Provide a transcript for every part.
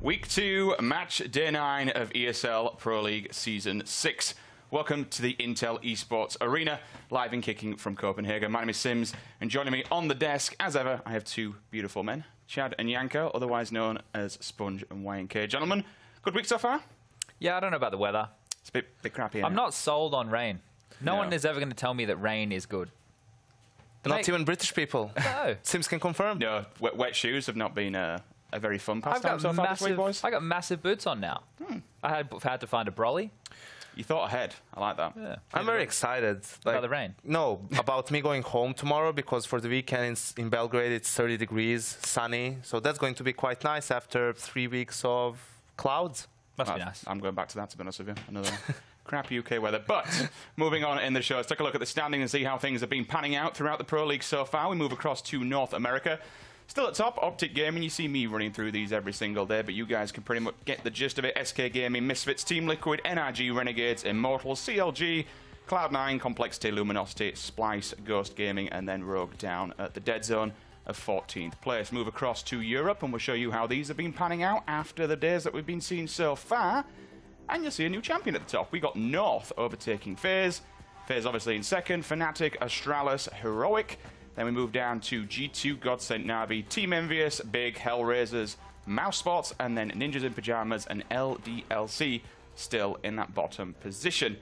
Week 2, match day 9 of ESL Pro League Season 6. Welcome to the Intel Esports Arena, live and kicking from Copenhagen. My name is Sims, and joining me on the desk, as ever, I have two beautiful men, Chad and Yanko, otherwise known as Sponge and YNK. Gentlemen, good week so far? Yeah, I don't know about the weather. It's a bit crappy. I'm not sold on rain. No one is ever going to tell me that rain is good. Not even British people. No. Sims can confirm. No, wet shoes have not been a very fun pastime so far this week, boys. I got massive boots on now. I had to find a brolly. You thought ahead. I like that. Yeah. I'm very excited. About the rain? No, about me going home tomorrow, because for the weekend in Belgrade it's 30 degrees, sunny. So that's going to be quite nice after 3 weeks of clouds. Must be nice. I'm going back to that, to be honest with you. Another crap UK weather. But moving on in the show, let's take a look at the standing and see how things have been panning out throughout the Pro League so far. We move across to North America. Still at top, Optic Gaming. You see me running through these every single day, but you guys can pretty much get the gist of it. SK Gaming, Misfits, Team Liquid, NRG, Renegades, Immortals, CLG, Cloud9, Complexity, Luminosity, Splice, Ghost Gaming, and then Rogue down at the dead zone of 14th place. Move across to Europe, and we'll show you how these have been panning out after the days that we've been seeing so far. And you'll see a new champion at the top. We got North overtaking FaZe. FaZe obviously in second, Fnatic, Astralis, Heroic. Then we move down to G2, Godsent Na'Vi, Team Envious, Big, HellRaisers, Mousespots, and then Ninjas in Pyjamas and LDLC still in that bottom position.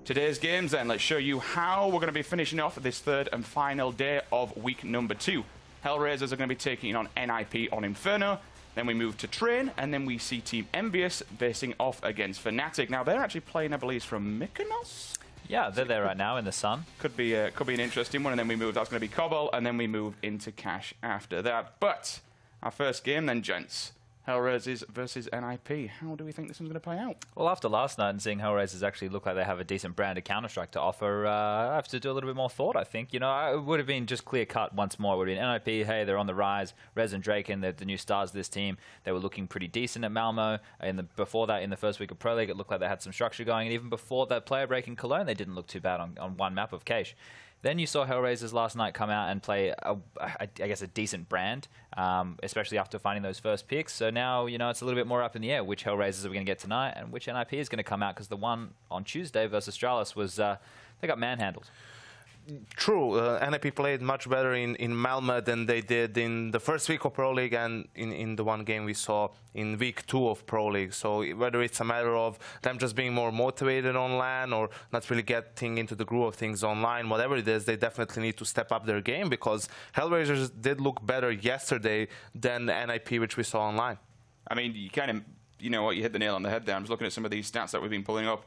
Today's games then, let's show you how we're going to be finishing off this third and final day of week number 2. HellRaisers are going to be taking on NiP on Inferno. Then we move to Train, and then we see Team Envious facing off against Fnatic. Now they're actually playing, I believe, from Mykonos. Yeah, they're there right now in the sun. Could be an interesting one, and then we move. That's going to be Cobble, and then we move into Cash after that. But our first game then, gents. HellRaisers versus NiP. How do we think this one's going to play out? Well, after last night and seeing HellRaisers actually look like they have a decent brand of Counter-Strike to offer, I have to do a little bit more thought, I think. You know, it would have been just clear-cut once more. It would have been NiP, hey, they're on the rise. Rez and Draken, they're the new stars of this team. They were looking pretty decent at Malmo. Before that, in the first week of Pro League, it looked like they had some structure going. And even before that player break in Cologne, they didn't look too bad on one map of Cache. Then you saw HellRaisers last night come out and play, I guess, a decent brand, especially after finding those first picks. So now, you know, it's a little bit more up in the air. Which HellRaisers are we going to get tonight, and which NiP is going to come out? Because the one on Tuesday versus Astralis was, they got manhandled. True, NiP played much better in Malmo than they did in the first week of Pro League and in the one game we saw in week 2 of Pro League. So whether it's a matter of them just being more motivated on LAN or not really getting into the groove of things online, whatever it is, they definitely need to step up their game, because HellRaisers did look better yesterday than NiP, which we saw online. I mean, you kind of, you know what, you hit the nail on the head there. I'm just looking at some of these stats that we've been pulling up.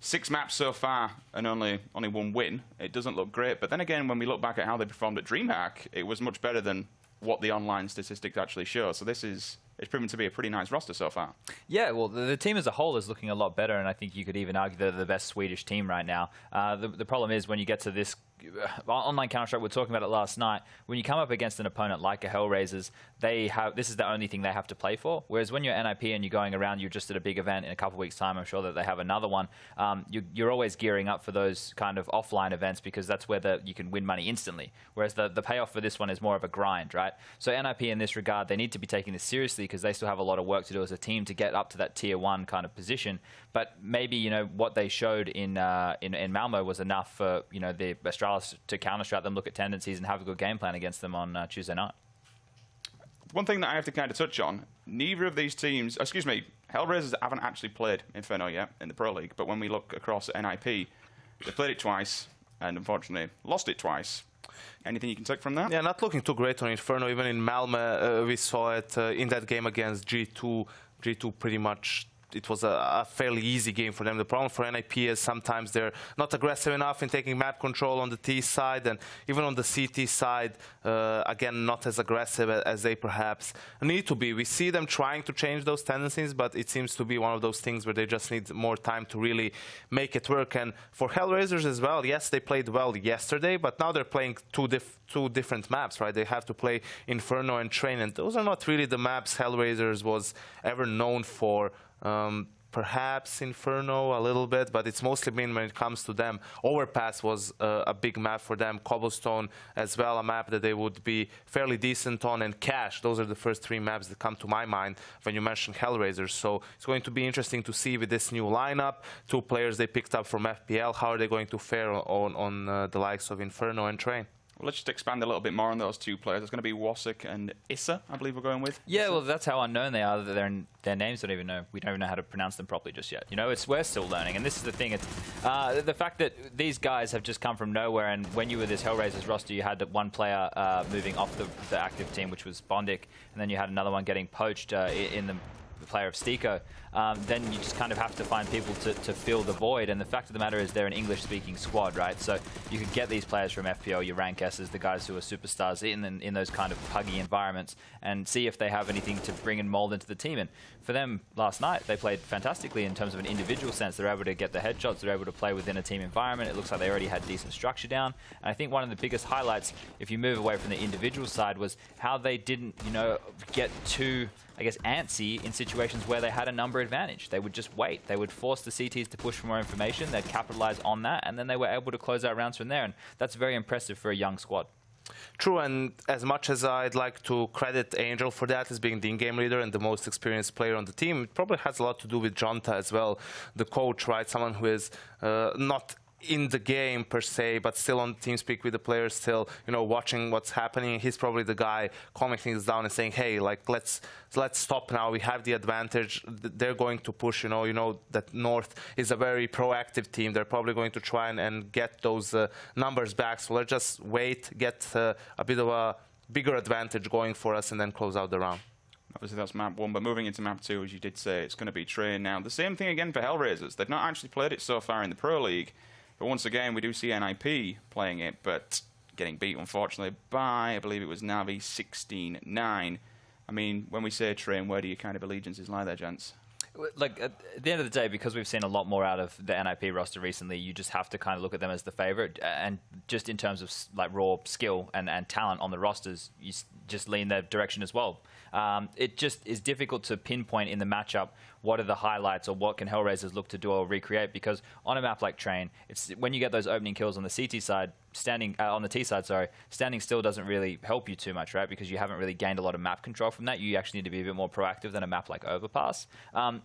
6 maps so far and only 1 win. It doesn't look great. But then again, when we look back at how they performed at DreamHack, it was much better than what the online statistics actually show. So it's proven to be a pretty nice roster so far. Yeah, well, the team as a whole is looking a lot better, and I think you could even argue they're the best Swedish team right now. The problem is when you get to this online Counter-Strike, we were talking about it last night, when you come up against an opponent like a HellRaisers, this is the only thing they have to play for. Whereas when you're NiP and you're going around, you're just at a big event in a couple of weeks' time, I'm sure that they have another one, you're always gearing up for those kind of offline events, because that's where you can win money instantly. Whereas the payoff for this one is more of a grind, right? So NiP in this regard, they need to be taking this seriously, because they still have a lot of work to do as a team to get up to that tier 1 kind of position. But maybe, you know, what they showed in Malmo was enough for, you know, the Astralis to counter-strat them, look at tendencies, and have a good game plan against them on Tuesday night. One thing that I have to kind of touch on, neither of these teams, excuse me, HellRaisers haven't actually played Inferno yet in the Pro League, but when we look across at NiP, they played it twice and unfortunately lost it twice. Anything you can take from that? Yeah, not looking too great on Inferno. Even in Malmo, we saw it in that game against G2. G2 pretty much, it was a fairly easy game for them. The problem for NiP is sometimes they're not aggressive enough in taking map control on the T side, and even on the CT side, again, not as aggressive as they perhaps need to be. We see them trying to change those tendencies, but it seems to be one of those things where they just need more time to really make it work. And for HellRaisers as well, yes, they played well yesterday, but now they're playing two different maps, right? They have to play Inferno and Train, and those are not really the maps HellRaisers was ever known for. perhaps Inferno a little bit, but it's mostly been when it comes to them. Overpass was a big map for them. Cobblestone as well, a map that they would be fairly decent on, and Cache. Those are the first 3 maps that come to my mind when you mention HellRaisers. So it's going to be interesting to see with this new lineup, 2 players they picked up from FPL, how are they going to fare on the likes of Inferno and Train. Well, let's just expand a little bit more on those 2 players. It's going to be Wasik and Issa, I believe we're going with. Yeah, well, that's how unknown they are. Their names don't even know. We don't even know how to pronounce them properly just yet. You know, we're still learning, and this is the thing. It's the fact that these guys have just come from nowhere, and when you were this HellRaisers roster, you had 1 player moving off the active team, which was Bondic, and then you had another one getting poached in the player of Stiko. Then you just kind of have to find people to fill the void. And the fact of the matter is they're an English-speaking squad, right? So you could get these players from FPL, your rank S's, the guys who are superstars in those kind of puggy environments, and see if they have anything to bring and mold into the team. And for them, last night, they played fantastically in terms of an individual sense. They're able to get the headshots. They're able to play within a team environment. It looks like they already had decent structure down. And I think one of the biggest highlights, if you move away from the individual side, was how they didn't, you know, get too, I guess, antsy in situations where they had a number advantage. They would just wait. They would force the CTs to push for more information. They'd capitalize on that, and then they were able to close out rounds from there. And that's very impressive for a young squad. True, and as much as I'd like to credit Angel for that as being the in-game leader and the most experienced player on the team, it probably has a lot to do with Jonta as well, the coach, right? Someone who is not in the game per se, but still on TeamSpeak with the players, still, you know, watching what's happening. He's probably the guy calming things down and saying, hey, like, let's stop now. We have the advantage. They're going to push, you know that North is a very proactive team. They're probably going to try and get those numbers back. So let's just wait, get a bit of a bigger advantage going for us, and then close out the round. Obviously, that's map 1, but moving into map 2, as you did say, it's going to be Train now. The same thing again for HellRaisers. They've not actually played it so far in the Pro League. But once again, we do see NiP playing it, but getting beat, unfortunately, by, I believe it was Navi 16-9. I mean, when we say Train, where do your kind of allegiances lie there, gents? Like, at the end of the day, because we've seen a lot more out of the NiP roster recently, you just have to kind of look at them as the favorite. And just in terms of like raw skill and talent on the rosters, you just lean their direction as well. It just is difficult to pinpoint in the matchup what are the highlights or what can HellRaisers look to do or recreate, because on a map like Train, it's when you get those opening kills on the CT side, on the T side, sorry, standing still doesn't really help you too much, right? Because you haven't really gained a lot of map control from that. You actually need to be a bit more proactive than a map like Overpass.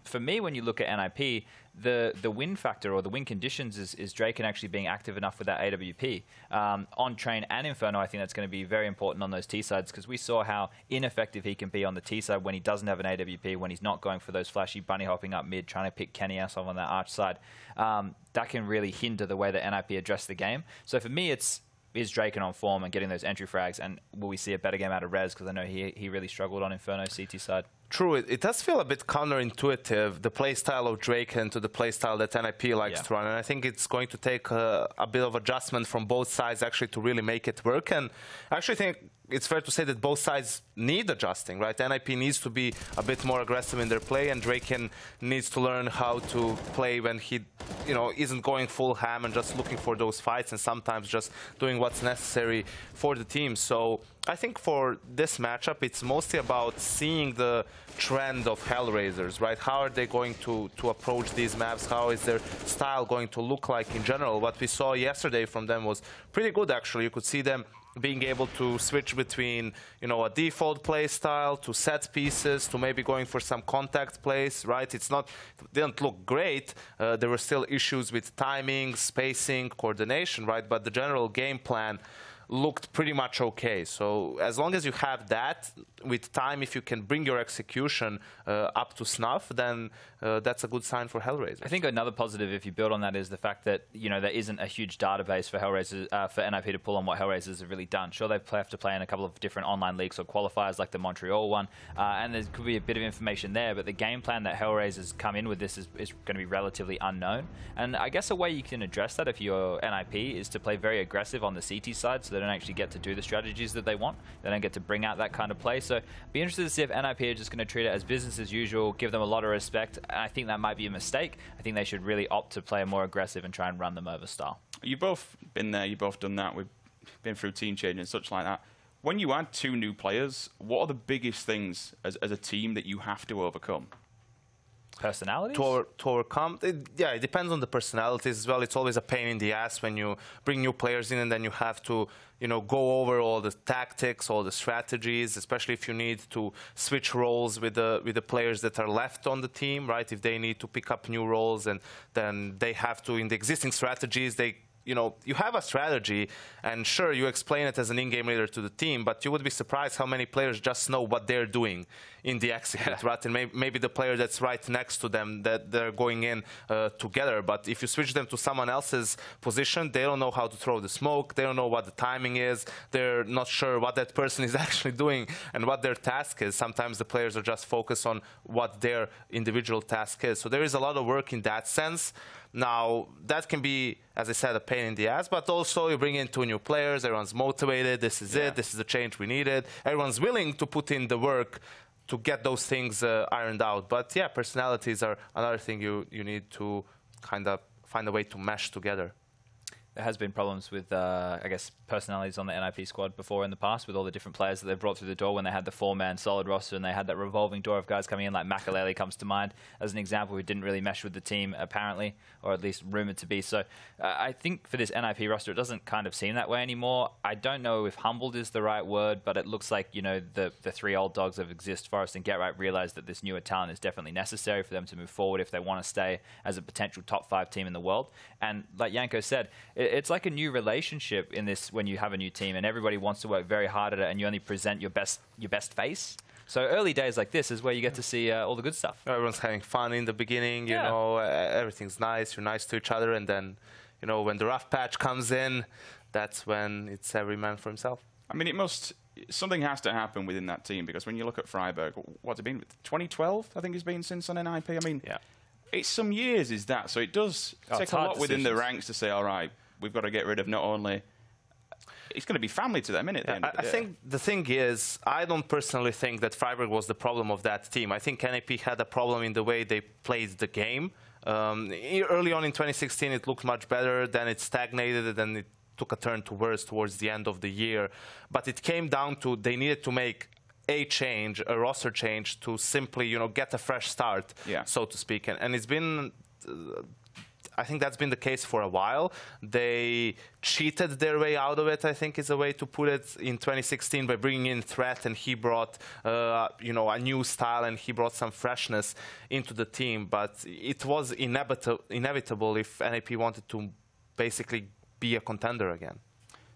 For me, when you look at NiP, the win factor or the win conditions is Draken actually being active enough with that AWP. On Train and Inferno, I think that's going to be very important on those T sides, because we saw how ineffective he can be on the T side when he doesn't have an AWP, when he's not going for those flashy bunny hopping up mid, trying to pick Kenny off on that arch side. That can really hinder the way that NiP address the game. So for me, is Draken on form and getting those entry frags, and will we see a better game out of Rez, because I know he really struggled on Inferno CT side. True, it does feel a bit counterintuitive, the playstyle of Draken to the playstyle that NiP likes to run, and I think it's going to take a bit of adjustment from both sides actually to really make it work. And I actually think it's fair to say that both sides need adjusting, right? NiP needs to be a bit more aggressive in their play, and Draken needs to learn how to play when he, isn't going full ham and just looking for those fights, and sometimes just doing what's necessary for the team. So I think for this matchup, it's mostly about seeing the trend of HellRaisers, right? How are they going to approach these maps? How is their style going to look like in general? What we saw yesterday from them was pretty good, actually. You could see them being able to switch between, a default play style to set pieces to maybe going for some contact plays, right? It didn't look great. There were still issues with timing, spacing, coordination, right? But the general game plan looked pretty much okay. So as long as you have that, with time, if you can bring your execution up to snuff, then that's a good sign for HellRaisers. I think another positive, if you build on that, is the fact that there isn't a huge database for HellRaisers, for NiP to pull on what HellRaisers have really done. Sure, they have to play in a couple of different online leagues or qualifiers, like the Montreal one, and there could be a bit of information there. But the game plan that HellRaisers come in with this is going to be relatively unknown. And I guess a way you can address that if you're NiP is to play very aggressive on the CT side, so they don't actually get to do the strategies that they want. They don't get to bring out that kind of play. So be interested to see if NiP are just going to treat it as business as usual, give them a lot of respect. And I think that might be a mistake. I think they should really opt to play more aggressive and try and run them over style. You've both been there, you've both done that. We've been through team change and such like that. When you add 2 new players, what are the biggest things as a team that you have to overcome? personalities to overcome. Yeah, it depends on the personalities as well. It's always a pain in the ass when you bring new players in and then you have to, you know, go over all the tactics, all the strategies, especially if you need to switch roles with the players that are left on the team, right? If they need to pick up new roles, and then they have to, in the existing strategies, you know, you have a strategy, and sure, you explain it as an in-game leader to the team, but you would be surprised how many players just know what they're doing in the execute, right? And maybe the player that's right next to them, that they're going in together. But if you switch them to someone else's position, they don't know how to throw the smoke. They don't know what the timing is. They're not sure what that person is actually doing and what their task is. Sometimes the players are just focused on what their individual task is. So there is a lot of work in that sense. Now, that can be, as I said, a pain in the ass, but also you bring in 2 new players, everyone's motivated, this is it, this is the change we needed. Everyone's willing to put in the work to get those things ironed out. But yeah, personalities are another thing you need to kind of find a way to mesh together. There has been problems with, I guess, personalities on the NiP squad before in the past, with all the different players that they've brought through the door when they had the 4-man solid roster and they had that revolving door of guys coming in, like Makalele comes to mind as an example, who didn't really mesh with the team apparently, or at least rumored to be. So I think for this NiP roster, it doesn't kind of seem that way anymore. I don't know if humbled is the right word, but it looks like, you know, the 3 old dogs of Exist, Forest and GetRight realize that this newer talent is definitely necessary for them to move forward if they want to stay as a potential top 5 team in the world. And like Janko said, it's like a new relationship in this when you have a new team and everybody wants to work very hard at it and you only present your best face. So early days like this is where you get to see all the good stuff. Everyone's having fun in the beginning, you know, everything's nice, you're nice to each other, and then, you know, when the rough patch comes in, that's when it's every man for himself. I mean, something has to happen within that team, because when you look at Freiburg, what's it been? 2012, I think it's been since on NiP. I mean, it's some years, is that? So it does take a lot within the ranks to say, all right, we've got to get rid of not only... It's going to be family to them, isn't it? I think the thing is, I don't personally think that Freiburg was the problem of that team. I think NiP had a problem in the way they played the game. Early on in 2016, it looked much better. Then it stagnated, and then it took a turn to worse towards the end of the year. But it came down to they needed to make a change, a roster change, to simply, you know, get a fresh start, so to speak. And it's been... I think that's been the case for a while. They cheated their way out of it, I think is a way to put it, in 2016 by bringing in Threat, and he brought you know, a new style and he brought some freshness into the team. But it was inevitable if NiP wanted to basically be a contender again.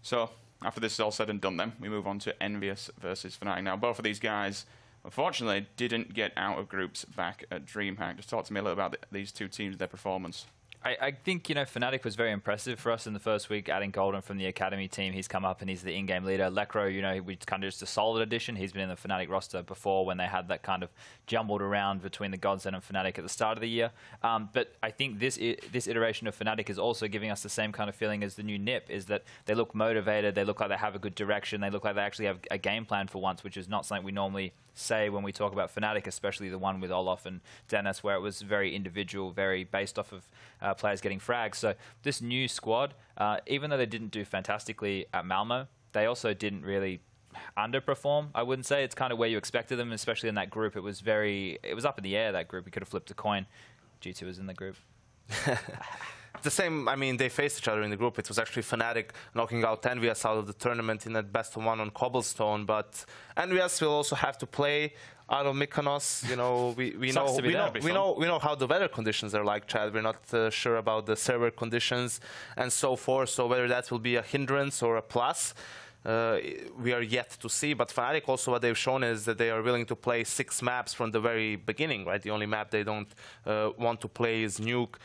So after this is all said and done, then we move on to Envious versus Fnatic. Now, both of these guys, unfortunately, didn't get out of groups back at DreamHack. Just talk to me a little about these 2 teams, their performance. I think, you know, Fnatic was very impressive for us in the first week, adding Golden from the Academy team. He's come up and he's the in-game leader. Lekro, you know, we kind of just a solid addition. He's been in the Fnatic roster before when they had that kind of jumbled around between the Godsend and Fnatic at the start of the year. But I think this iteration of Fnatic is also giving us the same kind of feeling as the new NiP, is that they look motivated, they look like they have a good direction, they look like they actually have a game plan for once, which is not something we normally say when we talk about Fnatic, especially the one with Olaf and Dennis, where it was very individual, very based off of players getting frags. So this new squad, even though they didn't do fantastically at Malmo, they also didn't really underperform, I wouldn't say. It's kind of where you expected them, especially in that group. It was up in the air, that group. We could have flipped a coin. G2 was in the group. The same, I mean, they faced each other in the group. It was actually Fnatic knocking out Envious out of the tournament in that best-of-1 on Cobblestone. But Envious will also have to play out of Mykonos. You know, we know how the weather conditions are like, Chad. We're not sure about the server conditions and so forth. So whether that will be a hindrance or a plus, we are yet to see. But Fnatic also, what they've shown is that they are willing to play 6 maps from the very beginning, right? The only map they don't want to play is Nuke.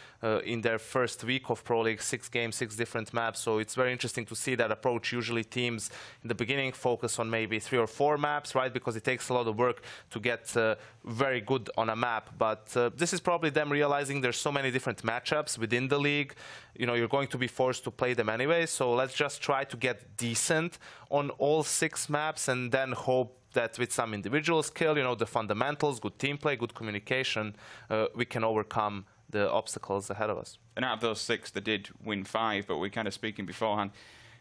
In their first week of Pro League, 6 games, 6 different maps. So it's very interesting to see that approach. Usually teams in the beginning focus on maybe 3 or 4 maps, right? Because it takes a lot of work to get very good on a map. But this is probably them realizing there's so many different matchups within the league. You know, you're going to be forced to play them anyway. So let's just try to get decent on all 6 maps and then hope that with some individual skill, you know, the fundamentals, good team play, good communication, we can overcome the obstacles ahead of us. And out of those 6, they did win 5, but we're kind of speaking beforehand.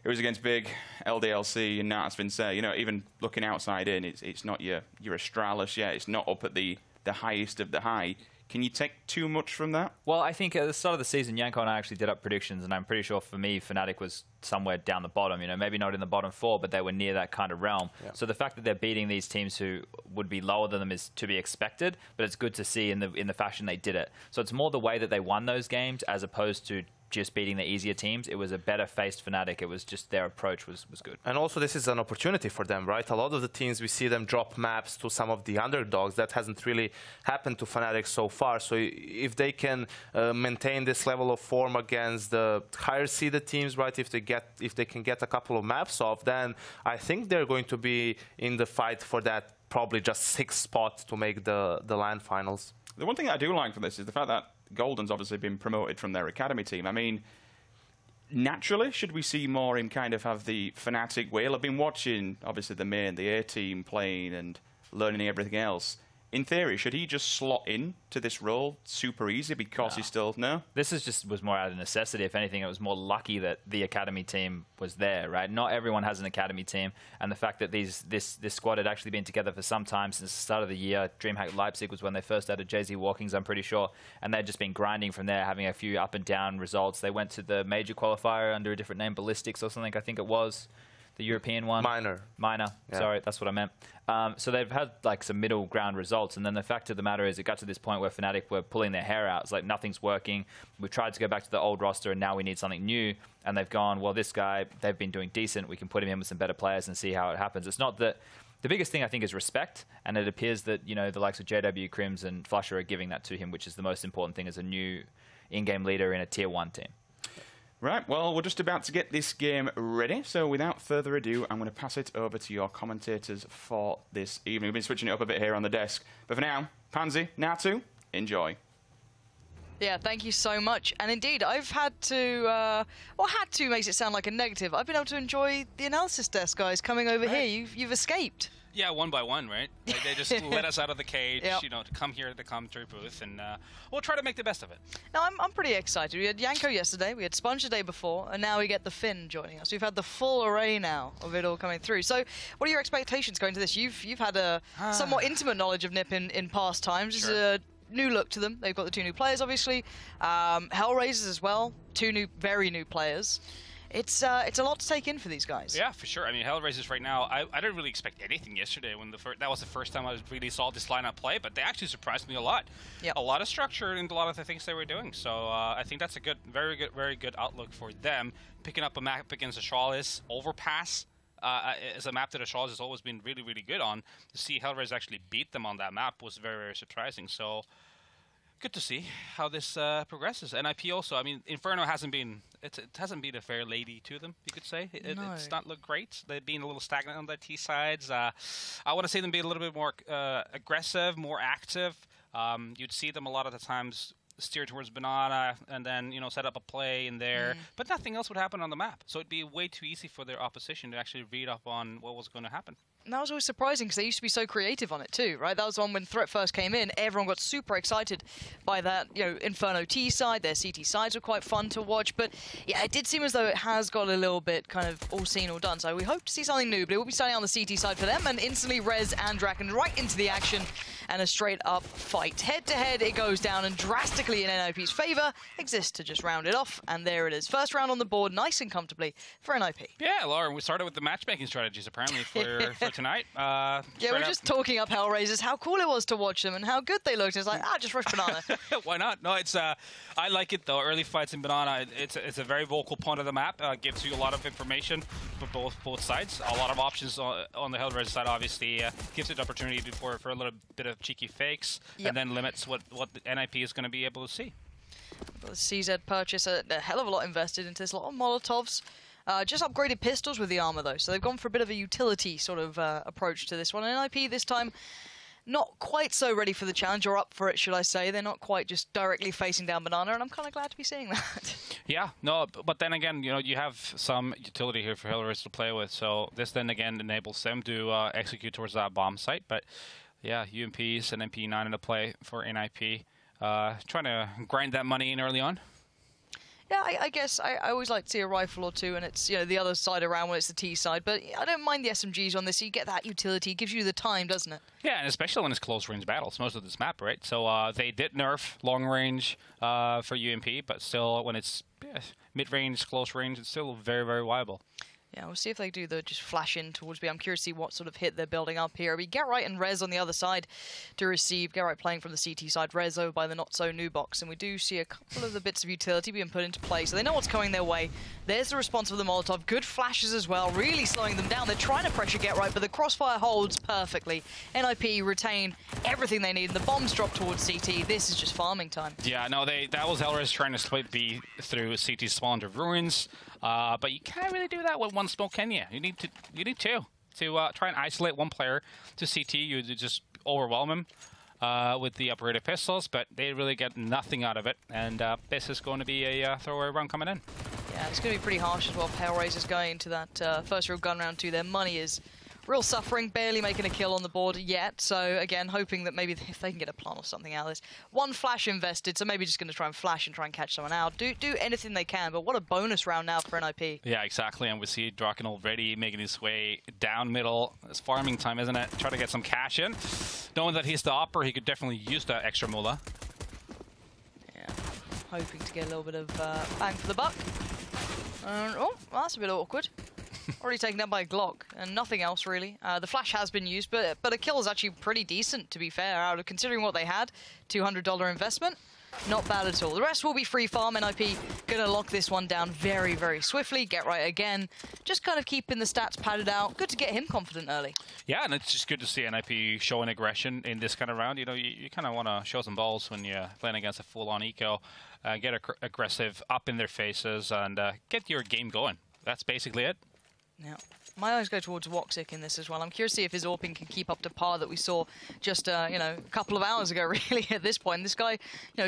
It was against Big, LDLC, and Nat's been said, you know, even looking outside in, it's not your Astralis yet. It's not up at the highest of the high. Can you take too much from that? Well, I think at the start of the season, Yanko and I actually did up predictions, and I'm pretty sure for me, Fnatic was somewhere down the bottom. You know, maybe not in the bottom 4, but they were near that kind of realm. Yeah. So the fact that they're beating these teams who would be lower than them is to be expected, but it's good to see in the fashion they did it. So it's more the way that they won those games as opposed to just beating the easier teams. It was a better faced Fnatic. It was just their approach was good. And also this is an opportunity for them, right? A lot of the teams, we see them drop maps to some of the underdogs. That hasn't really happened to Fnatic so far. So if they can maintain this level of form against the higher seeded teams, right? If they can get a couple of maps off, then I think they're going to be in the fight for that probably just 6th spot to make the LAN finals. The one thing I do like from this is the fact that Golden's obviously been promoted from their academy team. I mean, naturally, should we see more him kind of have the Fnatic wheel? I've been watching, obviously, the A team playing and learning everything else. In theory, should he just slot in to this role super easy because he's still... No? This was more out of necessity. If anything, it was more lucky that the academy team was there, right? Not everyone has an academy team. And the fact that this squad had actually been together for some time since the start of the year. DreamHack Leipzig was when they first added Jay-Z Walkings, I'm pretty sure. And they'd just been grinding from there, having a few up and down results. They went to the major qualifier under a different name, Ballistics or something, I think it was. The European one? Minor. Yeah. Sorry, that's what I meant. So they've had like some middle ground results, and then the fact of the matter is it got to this point where Fnatic were pulling their hair out. It's like nothing's working. We've tried to go back to the old roster, and now we need something new. And they've gone, well, this guy, they've been doing decent. We can put him in with some better players and see how it happens. It's not that... The biggest thing, I think, is respect, and it appears that, you know, the likes of JW, Crims, and Flusher are giving that to him, which is the most important thing as a new in-game leader in a Tier 1 team. Right, well, we're just about to get this game ready, so without further ado, I'm going to pass it over to your commentators for this evening. We've been switching it up a bit here on the desk, but for now, Pansy, Natu, enjoy. Yeah, thank you so much. And indeed, I've had to, well, had to makes it sound like a negative. I've been able to enjoy the analysis desk, guys, coming over here. You've escaped. Yeah, one by one, right? Like they just let us out of the cage, you know, to come here to the commentary booth, and we'll try to make the best of it. Now, I'm pretty excited. We had Yanko yesterday, we had Sponge the day before, and now we get the Finn joining us. We've had the full array now of it all coming through. So, what are your expectations going to this? You've had a somewhat intimate knowledge of NiP in past times. Sure. There's a new look to them. They've got the 2 new players, obviously. HellRaisers as well, 2 very new players. It's a lot to take in for these guys. Yeah, for sure. I mean, HellRaisers right now, I didn't really expect anything yesterday when that was the first time I really saw this lineup play, but they actually surprised me a lot. Yep. A lot of structure in a lot of the things they were doing. So I think that's a good, very good outlook for them. Picking up a map against Astralis, Overpass, is a map that Astralis has always been really, really good on. To see HellRaisers actually beat them on that map was very, very surprising. So good to see how this progresses. NiP also, I mean, Inferno hasn't been a fair lady to them, you could say. It's not looked great. They've been a little stagnant on their T sides. I want to see them be a little bit more aggressive, more active. You'd see them a lot of the times steer towards Banana and then, you know, set up a play in there, but nothing else would happen on the map. So it'd be way too easy for their opposition to actually read up on what was going to happen. And that was always surprising because they used to be so creative on it too, right? That was one when Threat first came in, everyone got super excited by that, you know, Inferno T side, their CT sides were quite fun to watch, but yeah, it did seem as though it has got a little bit kind of all seen, all done. So we hope to see something new, but it will be starting on the CT side for them, and instantly Rez and Draken right into the action and a straight up fight. Head to head it goes down, and drastically in NiP's favor, exists to just round it off, and there it is. First round on the board, nice and comfortably for NiP. Yeah, Laura, we started with the matchmaking strategies apparently for tonight. Yeah, we're just talking up HellRaisers, how cool it was to watch them and how good they looked. It's like, just rush Banana. Why not? No, it's I like it though. Early fights in Banana, it's a very vocal point of the map. Gives you a lot of information for both sides. A lot of options on the HellRaisers side, obviously. Gives it the opportunity for a little bit of cheeky fakes, and then limits what the NiP is going to be able to see. The CZ purchase, a hell of a lot invested into this. A lot of Molotovs. Just upgraded pistols with the armor, though, so they've gone for a bit of a utility sort of approach to this one. And NiP this time, not quite so ready for the challenge, or up for it, should I say. They're not quite just directly facing down Banana, and I'm kind of glad to be seeing that. Yeah, no, but then again, you know, you have some utility here for HellRaisers to play with, so this then again enables them to execute towards that bomb site. But yeah, UMPs and MP9 into play for NiP. Trying to grind that money in early on. Yeah, I guess I always like to see a rifle or two, and it's the other side around when it's the T side. But I don't mind the SMGs on this. So you get that utility, it gives you the time, doesn't it? Yeah, and especially when it's close range battles, most of this map, right? So they did nerf long range for UMP, but still, when it's mid range, close range, it's still very, very viable. Yeah, we'll see if they do the just flash in towards B. I'm curious to see what sort of hit they're building up here. We get right and Rez on the other side to receive. Get right playing from the CT side. Rez over by the not so new box, and we do see a couple of the bits of utility being put into play, so they know what's coming their way. There's the response of the Molotov. Good flashes as well, really slowing them down. They're trying to pressure Get Right, but the crossfire holds perfectly. NiP retain everything they need, and the bombs drop towards CT. This is just farming time. Yeah, no, that was HellRaisers trying to split B through CT spawn to ruins. But you can't really do that with one smoke, can you? You need two to try and isolate one player to CT. You just overwhelm him with the operated pistols, but they really get nothing out of it. And this is going to be a throwaway round coming in. Yeah, it's going to be pretty harsh as well. HellRaisers going into that first real gun round too. Their money is real suffering, barely making a kill on the board yet. So again, hoping that maybe if they can get a plant or something out of this. One flash invested, so maybe just going to try and flash and try and catch someone out. Do anything they can, but what a bonus round now for NiP. Yeah, exactly. And we see Draken already making his way down middle. It's farming time, isn't it? Try to get some cash in. Knowing that he's the opper, he could definitely use that extra moolah. Yeah, hoping to get a little bit of bang for the buck. Oh, well, that's a bit awkward. Already taken down by a Glock, and nothing else really. The flash has been used, but a kill is actually pretty decent, to be fair, out of considering what they had. $200 investment. Not bad at all. The rest will be free farm. NiP going to lock this one down very, very swiftly. Get Right again. Just kind of keeping the stats padded out. Good to get him confident early. Yeah, and it's just good to see NiP showing aggression in this kind of round. You know, you kind of want to show some balls when you're playing against a full-on eco. Get aggressive up in their faces and get your game going. That's basically it. Now, my eyes go towards Woxic in this as well. I'm curious to see if his AWPing can keep up to par that we saw just, a couple of hours ago, really, at this point. This guy,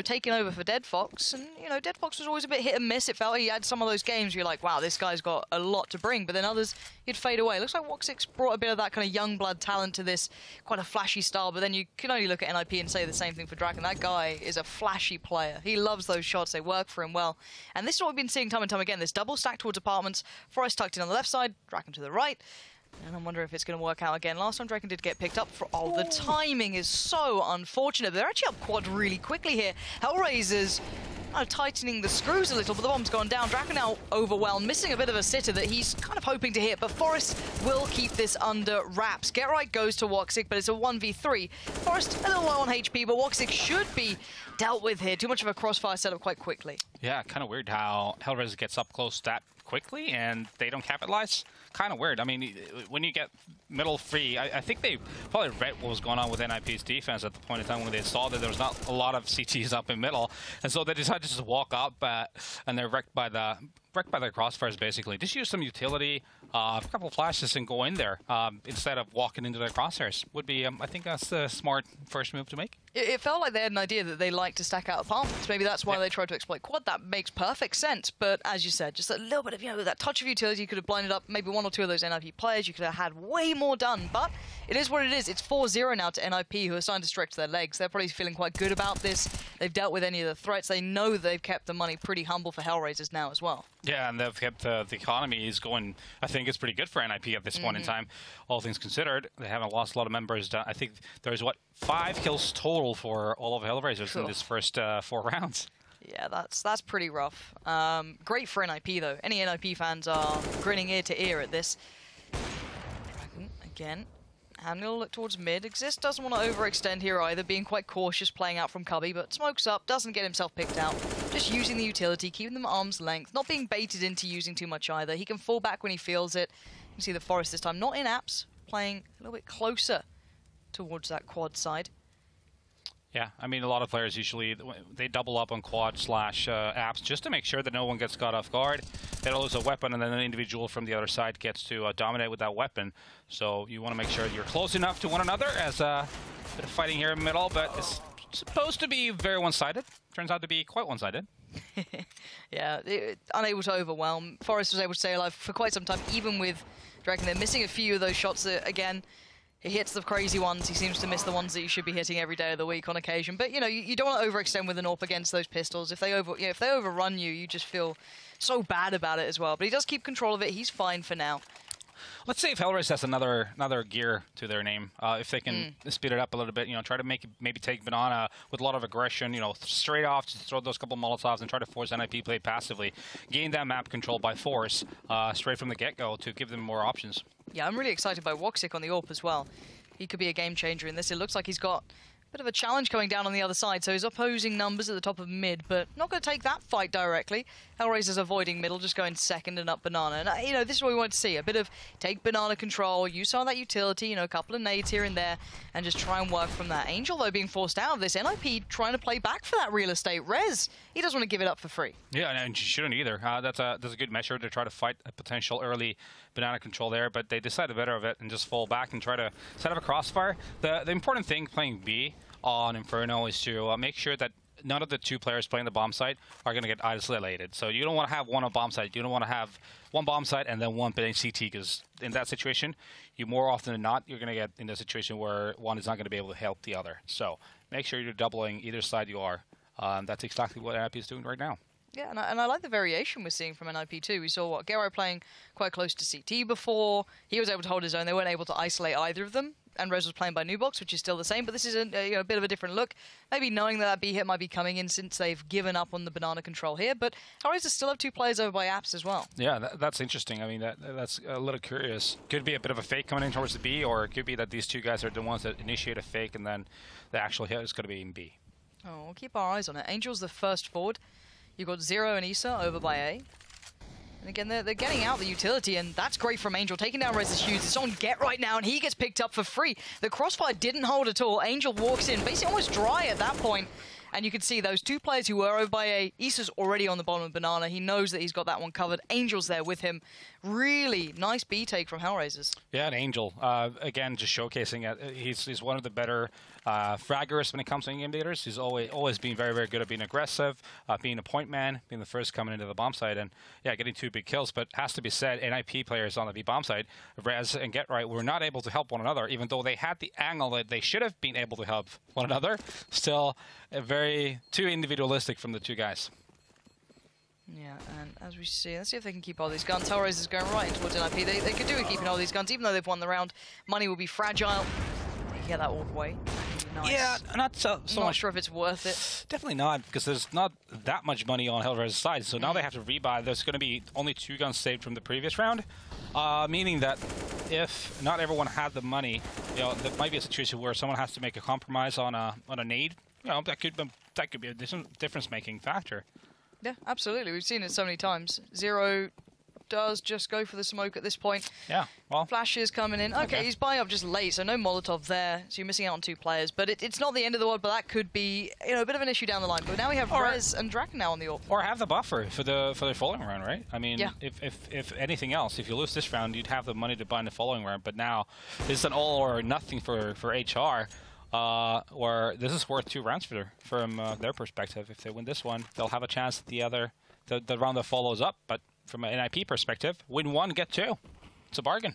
taking over for Dead Fox. And, Dead Fox was always a bit hit and miss. It felt he had some of those games where you're like, wow, this guy's got a lot to bring. But then others, he'd fade away. Looks like Woxic's brought a bit of that kind of young blood talent to this, quite a flashy style. But then you can only look at NiP and say the same thing for Draken. That guy is a flashy player. He loves those shots. They work for him well. And this is what we've been seeing time and time again. This double stack towards apartments. Forest tucked in on the left side, Draken to the right. And I'm wondering if it's going to work out again. Last time Draken did get picked up for... Oh, the timing is so unfortunate. They're actually up quad really quickly here. HellRaisers are tightening the screws a little, but the bomb's gone down. Draken now overwhelmed, missing a bit of a sitter that he's kind of hoping to hit, but Forest will keep this under wraps. Get Right goes to Woxic, but it's a 1v3. Forest a little low on HP, but Woxic should be dealt with here. Too much of a crossfire setup quite quickly. Yeah, kind of weird how HellRaisers gets up close that quickly and they don't capitalize. Kind of weird. I mean, when you get middle free, I think they probably read what was going on with NiP's defense at the point in time when they saw that there was not a lot of CTs up in middle, and so they decided to just walk up, and they're wrecked by their crossfires basically. Just use some utility, a couple of flashes, and go in there instead of walking into their crosshairs. Would be, I think that's the smart first move to make. It felt like they had an idea that they like to stack out apartments. Maybe that's why they tried to exploit quad. That makes perfect sense. But as you said, just a little bit of, that touch of utility could have blinded up maybe one or two of those NiP players. You could have had way more done. But it is what it is. It's 4-0 now to NiP, who are starting to stretch their legs. They're probably feeling quite good about this. They've dealt with any of the threats. They know they've kept the money pretty humble for HellRaisers now as well. Yeah, and they've kept the economy is going. I think it's pretty good for NiP at this point in time, all things considered. They haven't lost a lot of members. I think there's 5 kills total for all of HellRaisers in this first 4 rounds. Yeah, that's pretty rough. Great for NiP though. Any NiP fans are grinning ear to ear at this. Again, Hamney will look towards mid. Exist doesn't want to overextend here either, being quite cautious playing out from Cubby, but smokes up, doesn't get himself picked out. Just using the utility, keeping them at arm's length, not being baited into using too much either. He can fall back when he feels it. You can see the Forest this time, not in apps, playing a little bit closer towards that quad side. Yeah, I mean, a lot of players usually, they double up on quad / apps just to make sure that no one gets caught off guard. They don't lose a weapon, and then an individual from the other side gets to dominate with that weapon. So you want to make sure you're close enough to one another, as a bit of fighting here in the middle, but it's supposed to be very one-sided. Turns out to be quite one-sided. Yeah, unable to overwhelm. Forest was able to stay alive for quite some time, even with Draken. They're missing a few of those shots that, again, He hits the crazy ones. He seems to miss the ones that you should be hitting every day of the week on occasion. But, you know, you don't want to overextend with an AWP against those pistols. If they overrun you, you just feel so bad about it as well. But he does keep control of it. He's fine for now. Let's see if HellRaisers has another gear to their name. If they can speed it up a little bit, you know, try to maybe take Banana with a lot of aggression, you know, straight off, just throw those couple Molotovs and try to force NiP play passively. Gain that map control by force straight from the get-go to give them more options. Yeah, I'm really excited by Woxic on the AWP as well. He could be a game changer in this. It looks like he's got a bit of a challenge coming down on the other side, so his opposing numbers at the top of mid, but not going to take that fight directly. HellRaisers avoiding middle, just going second and up Banana. And, you know, this is what we want to see. A bit of take Banana control, use some of that utility, you know, a couple of nades here and there, and just try and work from that. Angel, though, being forced out of this. NiP trying to play back for that real estate. Rez, he doesn't want to give it up for free. Yeah, and she shouldn't either. That's a good measure to try to fight a potential early Banana control there, but they decided better of it and just fall back and try to set up a crossfire. The important thing playing B on Inferno is to make sure that none of the two players playing the bomb site are going to get isolated. So you don't want to have one on bomb site. You don't want to have one bomb site and then one playing CT, because in that situation, you more often than not, you're going to get in a situation where one is not going to be able to help the other. So make sure you're doubling either side you are. That's exactly what NiP is doing right now. Yeah, and I like the variation we're seeing from NiP too. We saw Gero playing quite close to CT before. He was able to hold his own. They weren't able to isolate either of them. And Rez was playing by Nubox, which is still the same, but this is a bit of a different look. Maybe knowing that B hit might be coming in since they've given up on the Banana control here, but HellRaisers still have two players over by Apps as well. Yeah, that's interesting. I mean, that's a little curious. Could be a bit of a fake coming in towards the B, or it could be that these two guys are the ones that initiate a fake, and then the actual hit is going to be in B. Oh, we'll keep our eyes on it. Angel's the first forward. You've got Zero and Issa over by A. And again, they're getting out the utility, and that's great from Angel. Taking down Rez's Hughes. It's on Get right now, and he gets picked up for free. The crossfire didn't hold at all. Angel walks in, basically almost dry at that point. And you can see those two players who were over by A. Issa's already on the bottom of Banana. He knows that he's got that one covered. Angel's there with him. Really nice B take from HellRaisers. Yeah, and Angel, again, just showcasing it. He's one of the better fraggers when it comes to in-game leaders. He's always been very, very good at being aggressive, being a point man, being the first coming into the bomb site, and yeah, getting 2 big kills. But has to be said, NiP players on the B bomb site, Rez and Get Right, were not able to help one another, even though they had the angle that they should have been able to help one another. Still, very too individualistic from the two guys. Yeah, and as we see, let's see if they can keep all these guns. HellRaisers going right in towards NiP. They could do with keeping all these guns, even though they've won the round. Money will be fragile. They get that all the way. Nice. Yeah, not so Not much. sure if it's worth it. Definitely not, because there's not that much money on HellRaisers' side. So now they have to rebuy. There's going to be only 2 guns saved from the previous round, meaning that if not everyone had the money, you know, there might be a situation where someone has to make a compromise on a nade. You know, that could be a difference-making factor. Yeah, absolutely. We've seen it so many times. Zero does just go for the smoke at this point. Yeah, well. Flash is coming in. Okay, he's buying up just late, so no Molotov there. So you're missing out on 2 players. But it's not the end of the world, but that could be, you know, a bit of an issue down the line. But now we have Rez and Draken now on the AWP. Or have the buffer for the following round, right? I mean, yeah. if anything else, if you lose this round, you'd have the money to buy in the following round. But now, it's an all or nothing for HR. Where this is worth 2 rounds from their perspective. If they win this one, they'll have a chance at the round that follows up. But from an NiP perspective, win 1, get 2. It's a bargain.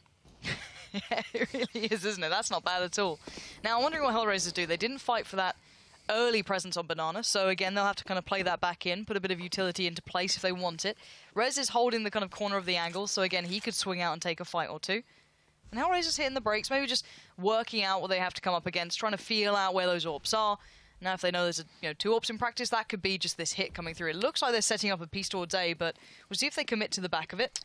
Yeah, it really is, isn't it? That's not bad at all. Now, I'm wondering what HellRaisers do. They didn't fight for that early presence on Banana, so again, they'll have to kind of play that back in, put a bit of utility into place if they want it. Rez is holding the kind of corner of the angle, so again, he could swing out and take a fight or 2. And HellRaisers hitting the brakes, maybe just working out what they have to come up against, trying to feel out where those AWPs are. Now, if they know there's 2 AWPs in practice, that could be just this hit coming through. It looks like they're setting up a piece towards A, but we'll see if they commit to the back of it.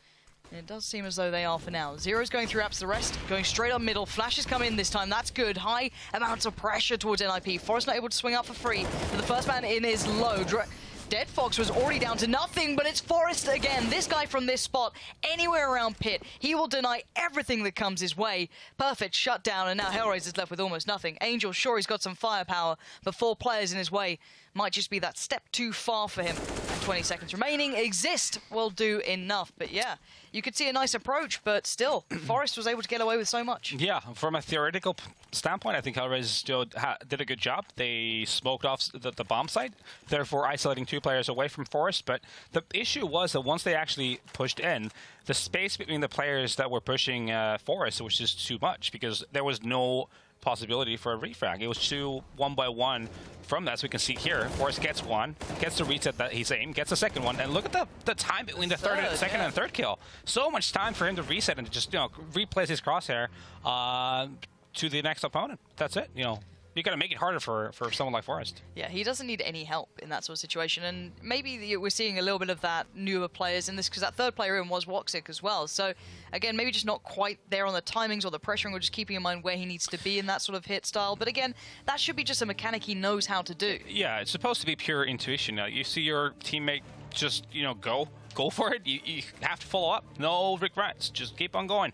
And it does seem as though they are for now. Zero's going through Apps, the rest going straight up middle. Flash is coming in this time. That's good. High amounts of pressure towards NiP. Forrest not able to swing out for free, but the first man in is low. Dead Fox was already down to nothing, but it's Forrest again. This guy from this spot, anywhere around pit, he will deny everything that comes his way. Perfect shutdown, and now HellRaisers left with almost nothing. Angel, sure, he's got some firepower, but 4 players in his way. might just be that step too far for him. 20 seconds remaining. Exist will do enough. But yeah, you could see a nice approach, but still, Forest was able to get away with so much. Yeah, from a theoretical standpoint, I think HellRaisers still did a good job. They smoked off the bomb site, therefore isolating 2 players away from Forest. But the issue was that once they actually pushed in, the space between the players that were pushing Forest was just too much, because there was no possibility for a refrag. It was 2 1 by 1 from that. So we can see here, Forrest gets one, gets the reset that he's aimed, gets a second one, and look at the time between the second and third kill. So much time for him to reset and to just, you know, replace his crosshair to the next opponent. That's it. You know, you got to make it harder for someone like Forrest. Yeah, he doesn't need any help in that sort of situation, and maybe we're seeing a little bit of that newer players in this, because that third player in was Woxic as well. So again, maybe just not quite there on the timings or the pressuring, or just keeping in mind where he needs to be in that sort of hit style. But again, that should be just a mechanic he knows how to do. Yeah, it's supposed to be pure intuition. You see your teammate just, you know, go for it. You have to follow up. No regrets. Just keep on going.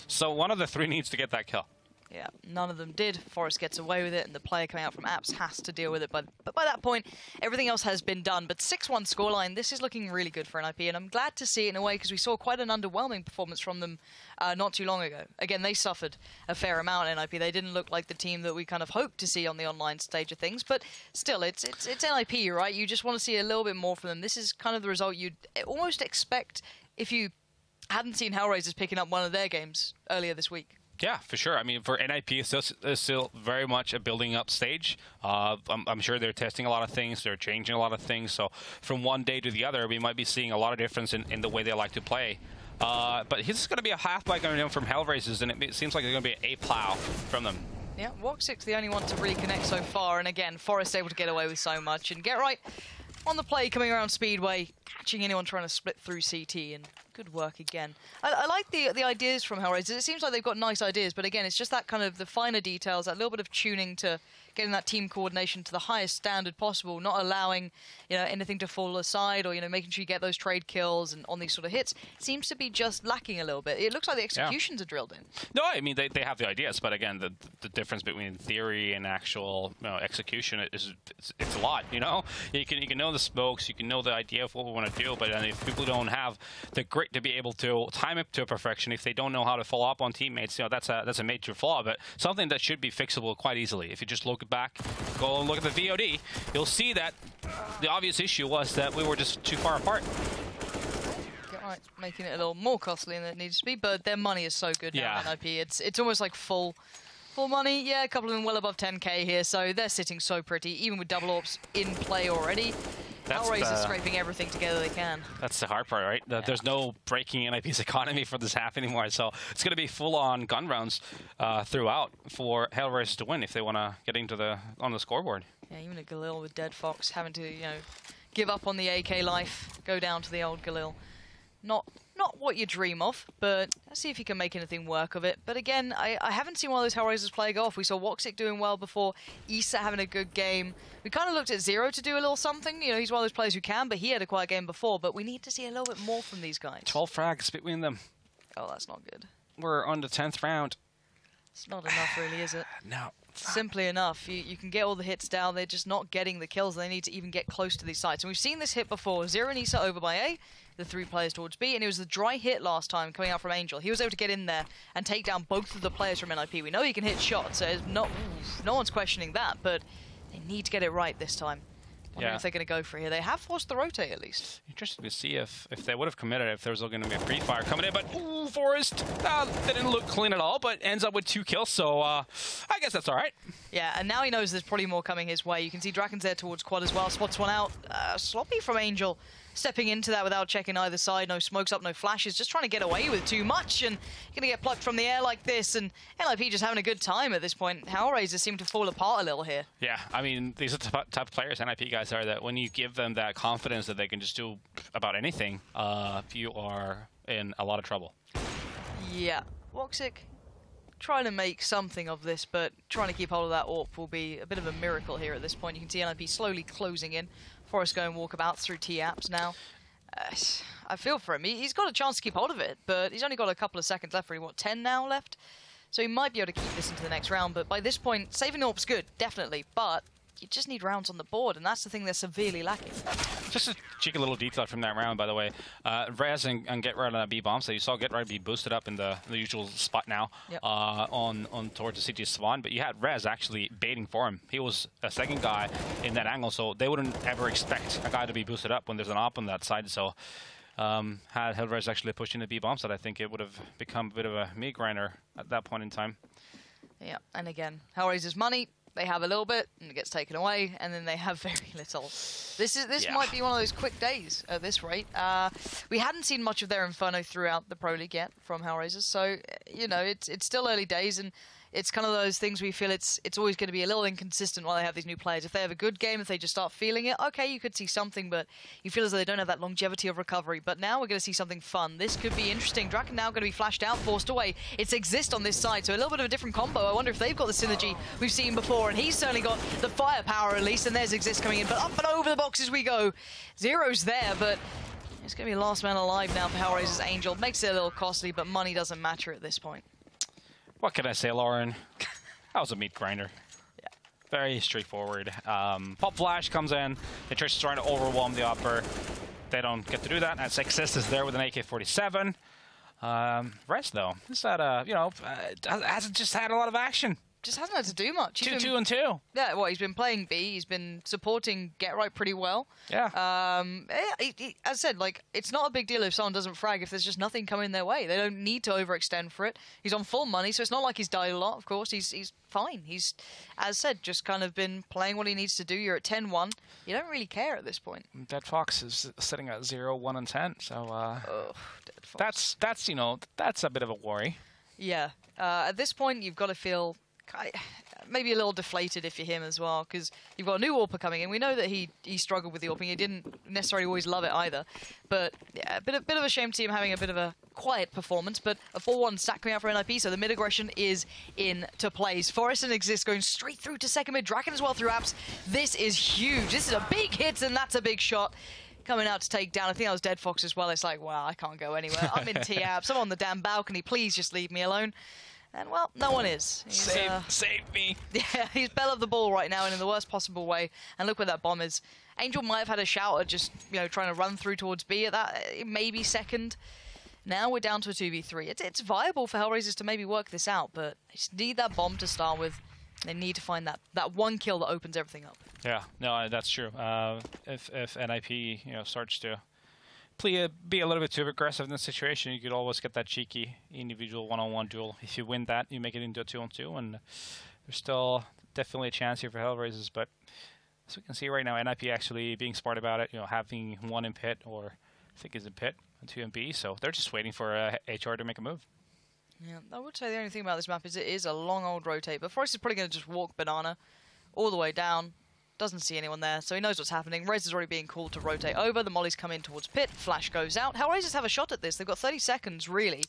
So one of the 3 needs to get that kill. Yeah, none of them did. Forrest gets away with it, and the player coming out from Apps has to deal with it. But by that point, everything else has been done. But 6-1 scoreline, this is looking really good for NiP, and I'm glad to see it in a way, because we saw quite an underwhelming performance from them not too long ago. Again, they suffered a fair amount in NiP. They didn't look like the team that we kind of hoped to see on the online stage of things. But still, it's NiP, right? You just want to see a little bit more from them. This is kind of the result you'd almost expect if you hadn't seen HellRaisers picking up one of their games earlier this week. Yeah, for sure. I mean, for NiP, it's still very much a building up stage. I'm sure they're testing a lot of things. They're changing a lot of things. So from one day to the other, we might be seeing a lot of difference in the way they like to play. But this is going to be a halfback coming in from HellRaisers, and it seems like there's going to be a plow from them. Yeah, Woxic's the only one to really connect so far. And again, Forrest able to get away with so much. And Get Right on the play coming around Speedway, catching anyone trying to split through CT, and good work again. I like the ideas from HellRaisers. It seems like they've got nice ideas, but again, it's just that kind of the finer details, that little bit of tuning to getting that team coordination to the highest standard possible, not allowing, you know, anything to fall aside, or, you know, making sure you get those trade kills and on these sort of hits. It seems to be just lacking a little bit. It looks like the executions are drilled in. No, I mean, they have the ideas, but again, the difference between theory and actual, you know, execution is it's a lot. You know, you can know the smokes, you can know the idea of what we want to do, but if people don't have the grit to be able to time it to perfection, if they don't know how to follow up on teammates, you know, that's a major flaw, but something that should be fixable quite easily. If you just look back, go and look at the VOD, you'll see that the obvious issue was that we were just too far apart. Right, making it a little more costly than it needs to be, but their money is so good now in NiP. It's almost like full money. Yeah, a couple of them well above 10k here, so they're sitting so pretty, even with double orbs in play already. HellRaisers scraping everything together they can. That's the hard part, right? Yeah. There's no breaking NiP's economy for this half anymore, so it's going to be full-on gun rounds throughout for HellRaisers to win if they want to get into on the scoreboard. Yeah, even a Galil with Dead Fox having to, you know, give up on the AK life, go down to the old Galil. Not what you dream of, but let's see if he can make anything work of it. But again, I haven't seen one of those HellRaisers play go off. We saw Woxic doing well before, Issa having a good game. We kind of looked at Zero to do a little something. You know, he's one of those players who can, but he had a quiet game before. But we need to see a little bit more from these guys. 12 frags between them. Oh, that's not good. We're on the 10th round. It's not enough, really, is it? No. Simply enough. You can get all the hits down. They're just not getting the kills. They need to even get close to these sites. And we've seen this hit before. Zero and Issa over by A, the 3 players towards B, and it was the dry hit last time coming out from Angel. He was able to get in there and take down both of the players from NiP. We know he can hit shots, so no one's questioning that, but they need to get it right this time. Wondering if they're going to go for it here. They have forced the rotate, at least. Interesting to see if they would have committed if there was going to be a pre-fire coming in, but ooh, Forrest, that didn't look clean at all, but ends up with 2 kills, so I guess that's all right. Yeah, and now he knows there's probably more coming his way. You can see Draken's there towards quad as well, spots one out. Sloppy from Angel, stepping into that without checking either side. No smokes up, no flashes, just trying to get away with too much, and you're going to get plucked from the air like this, and NiP just having a good time at this point. HellRaisers seem to fall apart a little here. Yeah, I mean, these are the type of players NiP guys are, that when you give them that confidence that they can just do about anything, you are in a lot of trouble. Yeah, Woxic trying to make something of this, but trying to keep hold of that AWP will be a bit of a miracle here at this point. You can see NiP slowly closing in. Forrest going walkabouts through T-Apps now. I feel for him. He's got a chance to keep hold of it, but he's only got a couple of seconds left. For what, 10 now left? So he might be able to keep this into the next round, but by this point, saving AWP's good, definitely, but you just need rounds on the board, and that's the thing they're severely lacking. Just a cheeky little detail from that round, by the way. Rez and Get Right on that B bomb, so you saw Get Right be boosted up in the usual spot now. Yep. On towards the CT Swan, but you had Rez actually baiting for him. He was a second guy in that angle, so they wouldn't ever expect a guy to be boosted up when there's an op on that side. So had HellRaisers actually pushed in the B bomb side, I think it would have become a bit of a meat grinder at that point in time. Yeah, and again, HellRaisers money. They have a little bit, and it gets taken away, and then they have very little. This might be one of those quick days at this rate. We hadn't seen much of their Inferno throughout the Pro League yet from HellRaisers, so you know it's still early days, and it's kind of those things we feel it's always going to be a little inconsistent while they have these new players. If they have a good game, if they just start feeling it, okay, you could see something, but you feel as though they don't have that longevity of recovery. But now we're going to see something fun. This could be interesting. Draken now going to be flashed out, forced away. It's Exist on this side, so a little bit of a different combo. I wonder if they've got the synergy we've seen before, and he's certainly got the firepower at least, and there's Exist coming in. But up and over the boxes we go. Zero's there, but it's going to be last man alive now for HellRaisers Angel. Makes it a little costly, but money doesn't matter at this point. What can I say, Lauren? That was a meat grinder. Yeah. Very straightforward. Pop Flash comes in. The Church is trying to overwhelm the upper. They don't get to do that. And Success is there with an AK-47. Rest, though. Is that, hasn't just had a lot of action. Just hasn't had to do much. 2 and 2. Yeah, well, he's been playing B. He's been supporting Get Right pretty well. Yeah. As I said, like, it's not a big deal if someone doesn't frag if there's just nothing coming their way. They don't need to overextend for it. He's on full money, so it's not like he's died a lot, of course. He's fine. He's, as I said, just kind of been playing what he needs to do. You're at 10-1. You don't really care at this point. Dead Fox is sitting at 0, 1, and 10, so Dead Fox. that's a bit of a worry. Yeah. At this point, you've got to feel maybe a little deflated if you're him as well, because you've got a new AWPer coming in. We know that he struggled with the AWPing. He didn't necessarily always love it either. But yeah, a bit of a shame to see him having a bit of a quiet performance. But a 4-1 stack coming out for NiP, so the mid aggression is into place. Forest and Exist going straight through to second mid. Draken as well through apps. This is huge. This is a big hit, and that's a big shot. Coming out to take down, I think that was Dead Fox as well. It's like, wow, I can't go anywhere. I'm in T-apps. I'm on the damn balcony. Please just leave me alone. And, well, no one is. Save me. Yeah, he's bell of the ball right now and in the worst possible way. And look where that bomb is. Angel might have had a shout at just, trying to run through towards B at that, maybe second. Now we're down to a 2v3. It's viable for HellRaisers to maybe work this out, but they just need that bomb to start with. They need to find that one kill that opens everything up. Yeah, no, that's true. If NiP, starts to be a little bit too aggressive in the situation, you could always get that cheeky individual one-on-one duel. If you win that, you make it into a 2-on-2, and there's still definitely a chance here for HellRaisers. But as we can see right now, NiP actually being smart about it, having one in pit, or I think is in pit, and 2 in B, so they're just waiting for HR to make a move. Yeah, I would say the only thing about this map is it is a long old rotate, but Forrest is probably going to just walk banana all the way down. Doesn't see anyone there, so he knows what's happening. Rez is already being called to rotate over. The mollies come in towards pit. Flash goes out. HellRaisers have a shot at this. They've got 30 seconds, really.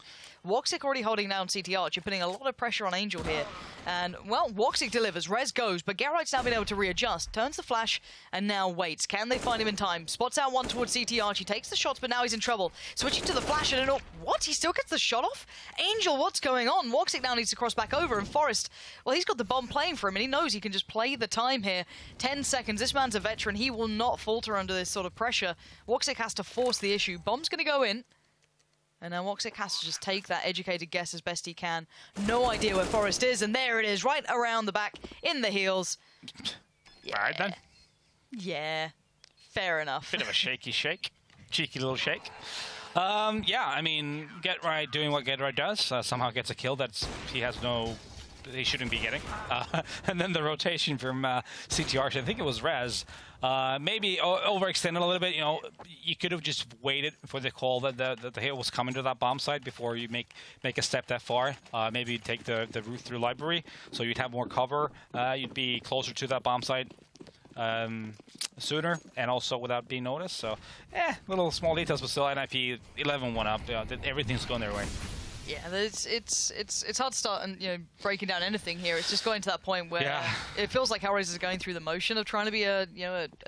Woxic already holding down CT Arch. You're putting a lot of pressure on Angel here. And, well, Woxic delivers. Rez goes, but Gerright's now been able to readjust. Turns the flash, and now waits. Can they find him in time? Spots out one towards CT Arch. He takes the shots, but now he's in trouble. Switching to the flash, and what? He still gets the shot off? Angel, what's going on? Woxic now needs to cross back over, and Forrest, well, he's got the bomb playing for him, and he knows he can just play the time here. 10 seconds. This man's a veteran. He will not falter under this sort of pressure. Woxic has to force the issue. Bomb's going to go in. And now Woxic has to just take that educated guess as best he can. No idea where Forrest is, and there it is, right around the back, in the heels. Yeah. All right, then. Yeah, fair enough. Bit of a shaky shake. Cheeky little shake. Yeah, I mean, Get Right doing what Get Right does. Somehow gets a kill that he shouldn't be getting. And then the rotation from CTR, I think it was Rez, maybe overextended a little bit. You could have just waited for the call that the hit was coming to that bomb site before you make a step that far. Maybe take the route through library, so you'd have more cover. You'd be closer to that bomb site sooner, and also without being noticed. So, little small details, but still NiP 11-1 up. Everything's going their way. Yeah, it's hard to start and breaking down anything here. It's just going to that point where it feels like HellRaisers are going through the motion of trying to be a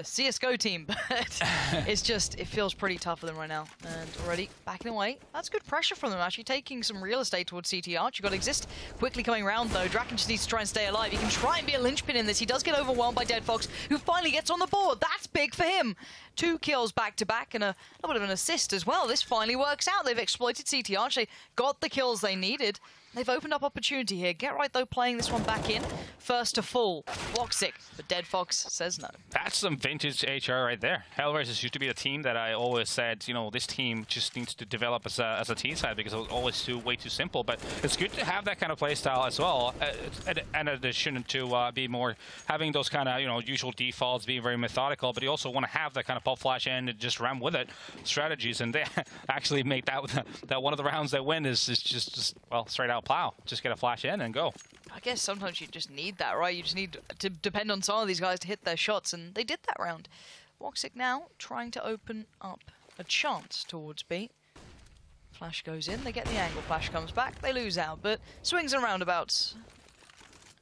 CS:GO team, but it feels pretty tough for them right now. And already backing away. That's good pressure from them, actually taking some real estate towards CT Arch. You've got Exist quickly coming around though. Draken just needs to try and stay alive. He can try and be a linchpin in this. He does get overwhelmed by Dead Fox, who finally gets on the board. That's big for him. 2 kills back to back and a little bit of an assist as well. This finally works out. They've exploited CT Arch. They got the kills they needed. They've opened up opportunity here. Get Right, though, playing this one back in. First to fall. Woxic, but Dead Fox says no. That's some vintage HR right there. HellRaisers used to be a team that I always said, this team just needs to develop as a team side because it was always way too simple. But it's good to have that kind of play style as well. And addition to be more having those kind of usual defaults, being very methodical. But you also want to have that kind of pop flash in and just run with it strategies. And they actually make that one of the rounds they win is just straight out plow. Just get a flash in and go. I guess sometimes you just need that, right? You just need to depend on some of these guys to hit their shots, and they did that round. Woxic now trying to open up a chance towards B. Flash goes in, they get the angle, flash comes back, they lose out, but swings and roundabouts.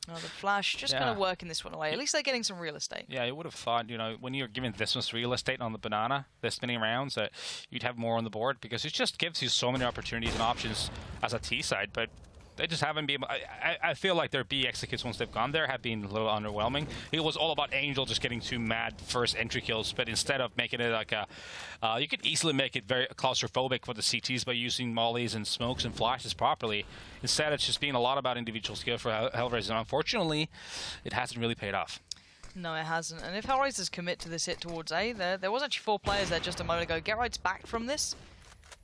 Another flash, just going to work in this one away. At least they're getting some real estate. Yeah, I would have thought, when you're given this much real estate on the banana, this many rounds, that you'd have more on the board because it just gives you so many opportunities and options as a T side, but they just haven't been. I feel like their B executes once they've gone there have been a little underwhelming. It was all about Angel just getting 2 mad first entry kills, but instead of making it like you could easily make it very claustrophobic for the CTs by using mollies and smokes and flashes properly. Instead, it's just been a lot about individual skill for HellRaisers, and unfortunately, it hasn't really paid off. No, it hasn't. And if HellRaisers commit to this hit towards A, there was actually 4 players there just a moment ago. Get Right's back from this.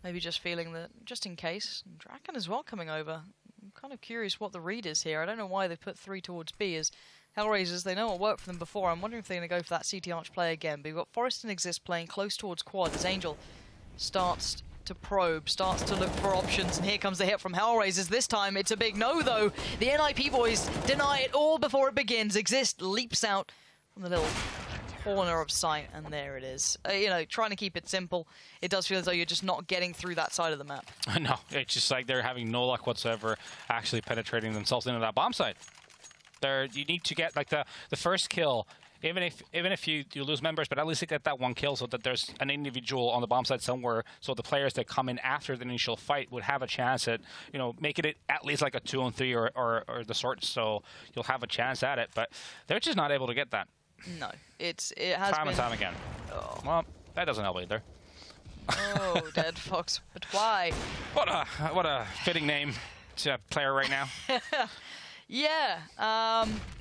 Maybe just feeling that, just in case. And Draken as well coming over. I'm kind of curious what the read is here. I don't know why they put 3 towards B, as HellRaisers, they know what worked for them before. I'm wondering if they're going to go for that CT Arch play again. But you've got Forest and Exist playing close towards quad as Angel starts to probe, starts to look for options, and here comes the hit from HellRaisers. This time it's a big no, though. The NiP boys deny it all before it begins. Exist leaps out from the little corner of sight, and there it is. Trying to keep it simple, it does feel as though you're just not getting through that side of the map. No, it's just like they're having no luck whatsoever actually penetrating themselves into that bomb site. You need to get like the first kill, even if you lose members, but at least you get that 1 kill so that there's an individual on the bomb site somewhere, so the players that come in after the initial fight would have a chance at making it at least like a 2-on-3 or the sort, so you'll have a chance at it. But they're just not able to get that. No, it has time been... and time again. Oh. Well, that doesn't help either. Oh, Dead Fox, but why? What a fitting name to a player right now. Yeah,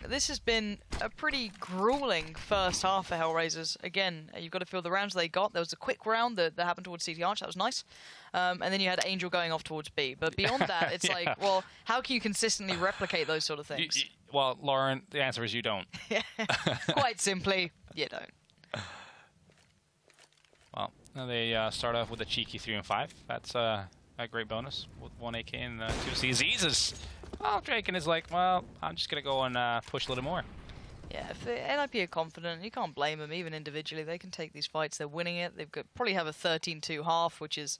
this has been a pretty grueling first half for HellRaisers. Again, you've got to feel the rounds they got. There was a quick round that happened towards CT Arch. That was nice. And then you had Angel going off towards B. But beyond that, it's like, well, how can you consistently replicate those sort of things? Well, Lauren, the answer is you don't. Quite simply, you don't. Well, they start off with a cheeky 3 and 5. That's a great bonus with 1 AK and 2 CZs. Well, Draken is like, well, I'm just going to go and push a little more. Yeah, if the NiP are confident, you can't blame them, even individually. They can take these fights, they're winning it. They've probably have a 13-2 half, which is,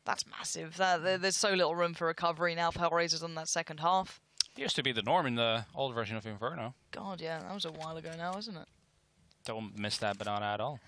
that's massive. There's so little room for recovery now for HellRaisers on that second half. It used to be the norm in the old version of Inferno. God, yeah, that was a while ago now, isn't it? Don't miss that banana at all.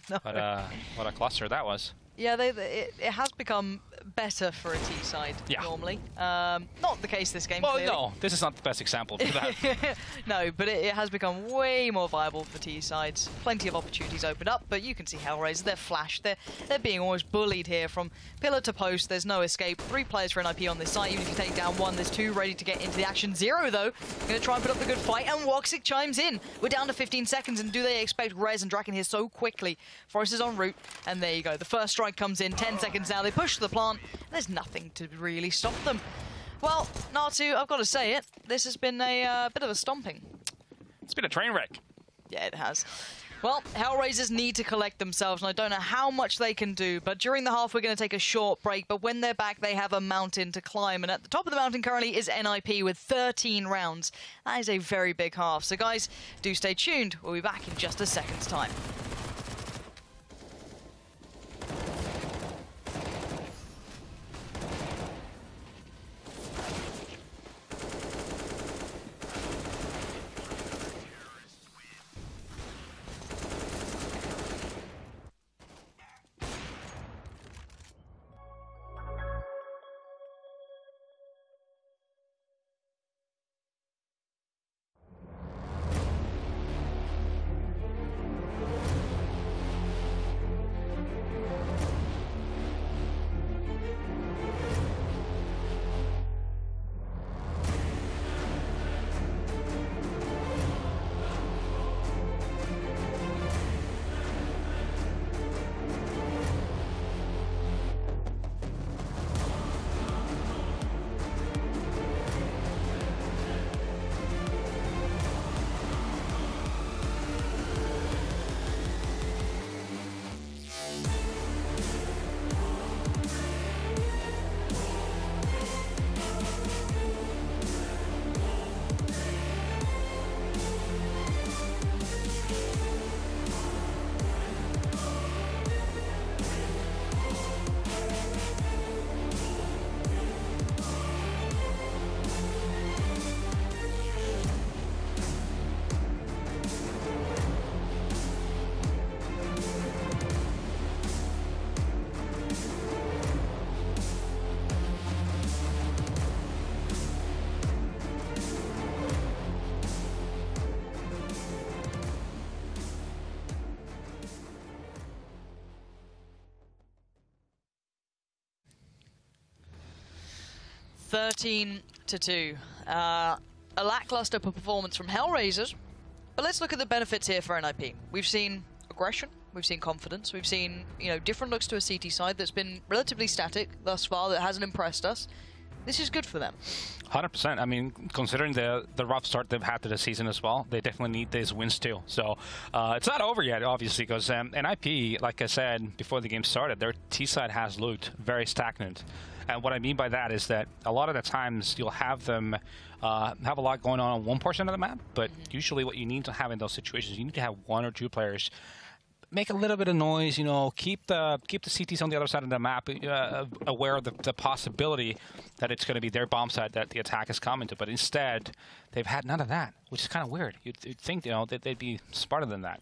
No. But what a cluster that was. Yeah, it has become better for a T side normally. Not the case this game. Well, clearly. no, this is not the best example for that. No, but it has become way more viable for T sides. Plenty of opportunities opened up, but you can see HellRaisers. They're flashed. They're being almost bullied here from pillar to post. There's no escape. 3 players for NiP on this site. Even if you take down 1, there's 2 ready to get into the action. 0 though, going to try and put up the good fight, and Woxic chimes in. We're down to 15 seconds, and do they expect Rez and Draken here so quickly? Forest is en route, and there you go. The first strike comes in. 10 seconds now. They push to the plant. There's nothing to really stop them. Well, Natu, I've got to say it. This has been a bit of a stomping. It's been a train wreck. Yeah, it has. Well, HellRaisers need to collect themselves, and I don't know how much they can do, but during the half we're going to take a short break, but when they're back they have a mountain to climb, and at the top of the mountain currently is NiP with 13 rounds. That is a very big half. So guys, do stay tuned. We'll be back in just a second's time. 13-2. A lackluster performance from HellRaisers, but let's look at the benefits here for NiP. We've seen aggression, we've seen confidence, we've seen, you know, different looks to a CT side that's been relatively static thus far, that hasn't impressed us. This is good for them. 100%. I mean, considering the rough start they've had to the season as well, they definitely need these wins too. So it's not over yet, obviously, because NiP, like I said before the game started, their T side has looked very stagnant. And what I mean by that is that a lot of the times you'll have them have a lot going on one portion of the map, but usually what you need to have in those situations, you need to have one or two players make a little bit of noise, you know, keep the CTs on the other side of the map aware of the possibility that it's going to be their bomb site that the attack is coming to. But instead, they've had none of that, which is kind of weird. You'd think, you know, that they'd be smarter than that.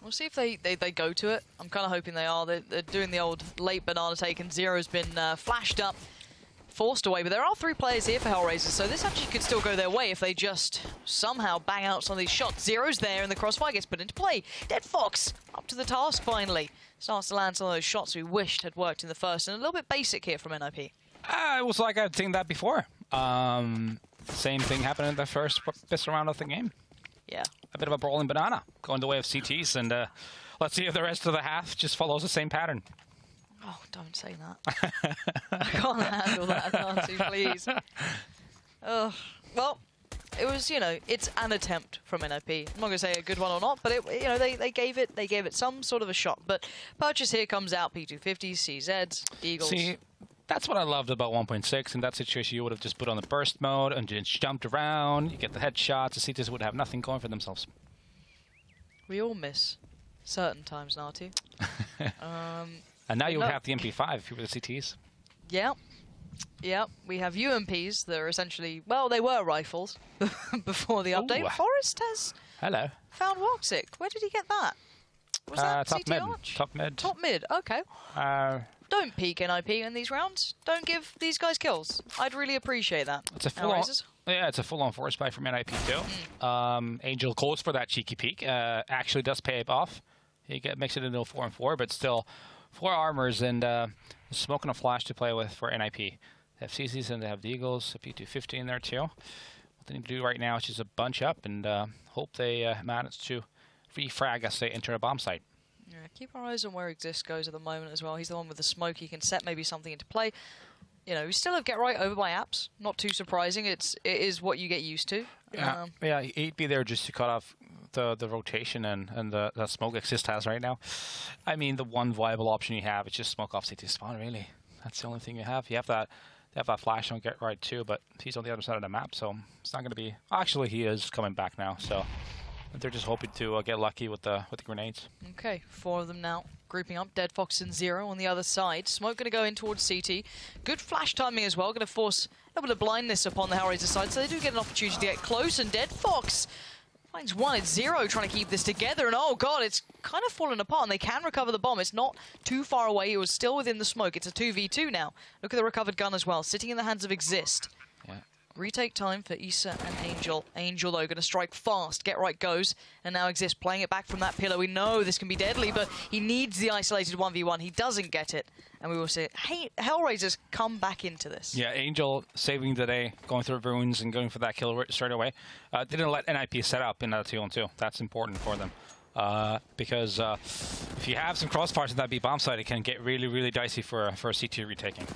We'll see if they go to it. I'm kind of hoping they are. They're doing the old late banana take, and Zero's been flashed up, forced away. But there are 3 players here for HellRaisers, so this actually could still go their way if they just somehow bang out some of these shots. Zero's there, and the crossfire gets put into play. Dead Fox up to the task finally. Starts to land some of those shots we wished had worked in the first, and a little bit basic here from NiP. It was like I'd seen that before. Same thing happened in the first round of the game. Yeah. A bit of a brawling banana going the way of CTs, and let's see if the rest of the half just follows the same pattern. Oh, don't say that. I can't handle that, Nancy, please. Oh, well, it was, you know, it's an attempt from NiP. I'm not going to say a good one or not, but it, you know, they gave it some sort of a shot. But purchase here comes out, P250s, CZs, Eagles. See, that's what I loved about 1.6. In that situation, you would have just put on the burst mode and just jumped around. You get the headshots. The CTs would have nothing going for themselves. We all miss certain times, Natu. And now you would have the MP5 if you were the CTs. Yeah. Yeah, we have UMPs that are essentially, well, they were rifles before the update. Ooh. Forrest has found Woxic. Where did he get that? Was that top CT mid. Arch? Top mid. Top mid, okay. Don't peek NiP in these rounds. Don't give these guys kills. I'd really appreciate that. It's a full-on, yeah, it's a full-on force buy from NiP too. Angel goes for that cheeky peek. Actually does pay off. He makes it into a 4-on-4, but still 4 armors and smoke and a flash to play with for NiP. They have CCs and they have the Eagles, a P250 in there too. What they need to do right now is just a bunch up and hope they manage to refrag as they enter a bomb site. Yeah, keep our eyes on where Exist goes at the moment as well. He's the one with the smoke. He can set maybe something into play. You know, we still have Get Right over by apps. Not too surprising. It is what you get used to. Yeah, yeah, he'd be there just to cut off the rotation and the smoke Exist has right now. I mean, the one viable option you have is just smoke off CT spawn, really. That's the only thing you have. You have that flash on Get Right too, but he's on the other side of the map, so it's not going to be... Actually, he is coming back now, so they're just hoping to get lucky with the grenades. Okay, 4 of them now. Grouping up, Dead Fox and Zero on the other side. Smoke going to go in towards CT. Good flash timing as well, going to force a little bit of blindness upon the HellRaisers side, so they do get an opportunity to get close, and Dead Fox finds one. It's Zero trying to keep this together, and oh god, it's kind of fallen apart, and they can recover the bomb. It's not too far away. It was still within the smoke. It's a 2v2 now. Look at the recovered gun as well, sitting in the hands of Exist. Yeah. Retake time for Issa and Angel. Angel, though, going to strike fast. Get Right goes, and now Exist playing it back from that pillar. We know this can be deadly, but he needs the isolated 1v1. He doesn't get it, and we will see it. Hey, HellRaisers come back into this. Yeah, Angel saving the day, going through runes and going for that kill straight away. Didn't let NiP set up in that 2-on-2. That's important for them. Because if you have some crossfires in that B bomb site, it can get really, really dicey for a CT retaking.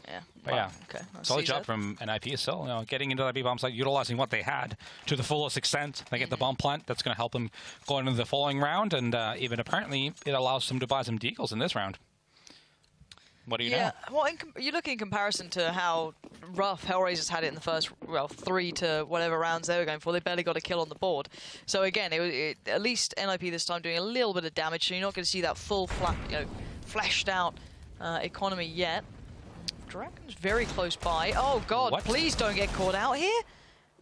Yeah. But yeah, okay. solid job from NiP still. You know, getting into that B bomb site, utilizing what they had to the fullest extent. They get the bomb plant. That's going to help them go into the following round, and even apparently it allows them to buy some deagles in this round. What do you know? Yeah, well, you look in comparison to how rough HellRaisers had it in the first, well, 3 to whatever rounds they were going for. They barely got a kill on the board. So again, at least NiP this time doing a little bit of damage. So you're not going to see that full, fleshed out economy yet. Dragon's very close by. Oh god, what? Please don't get caught out here.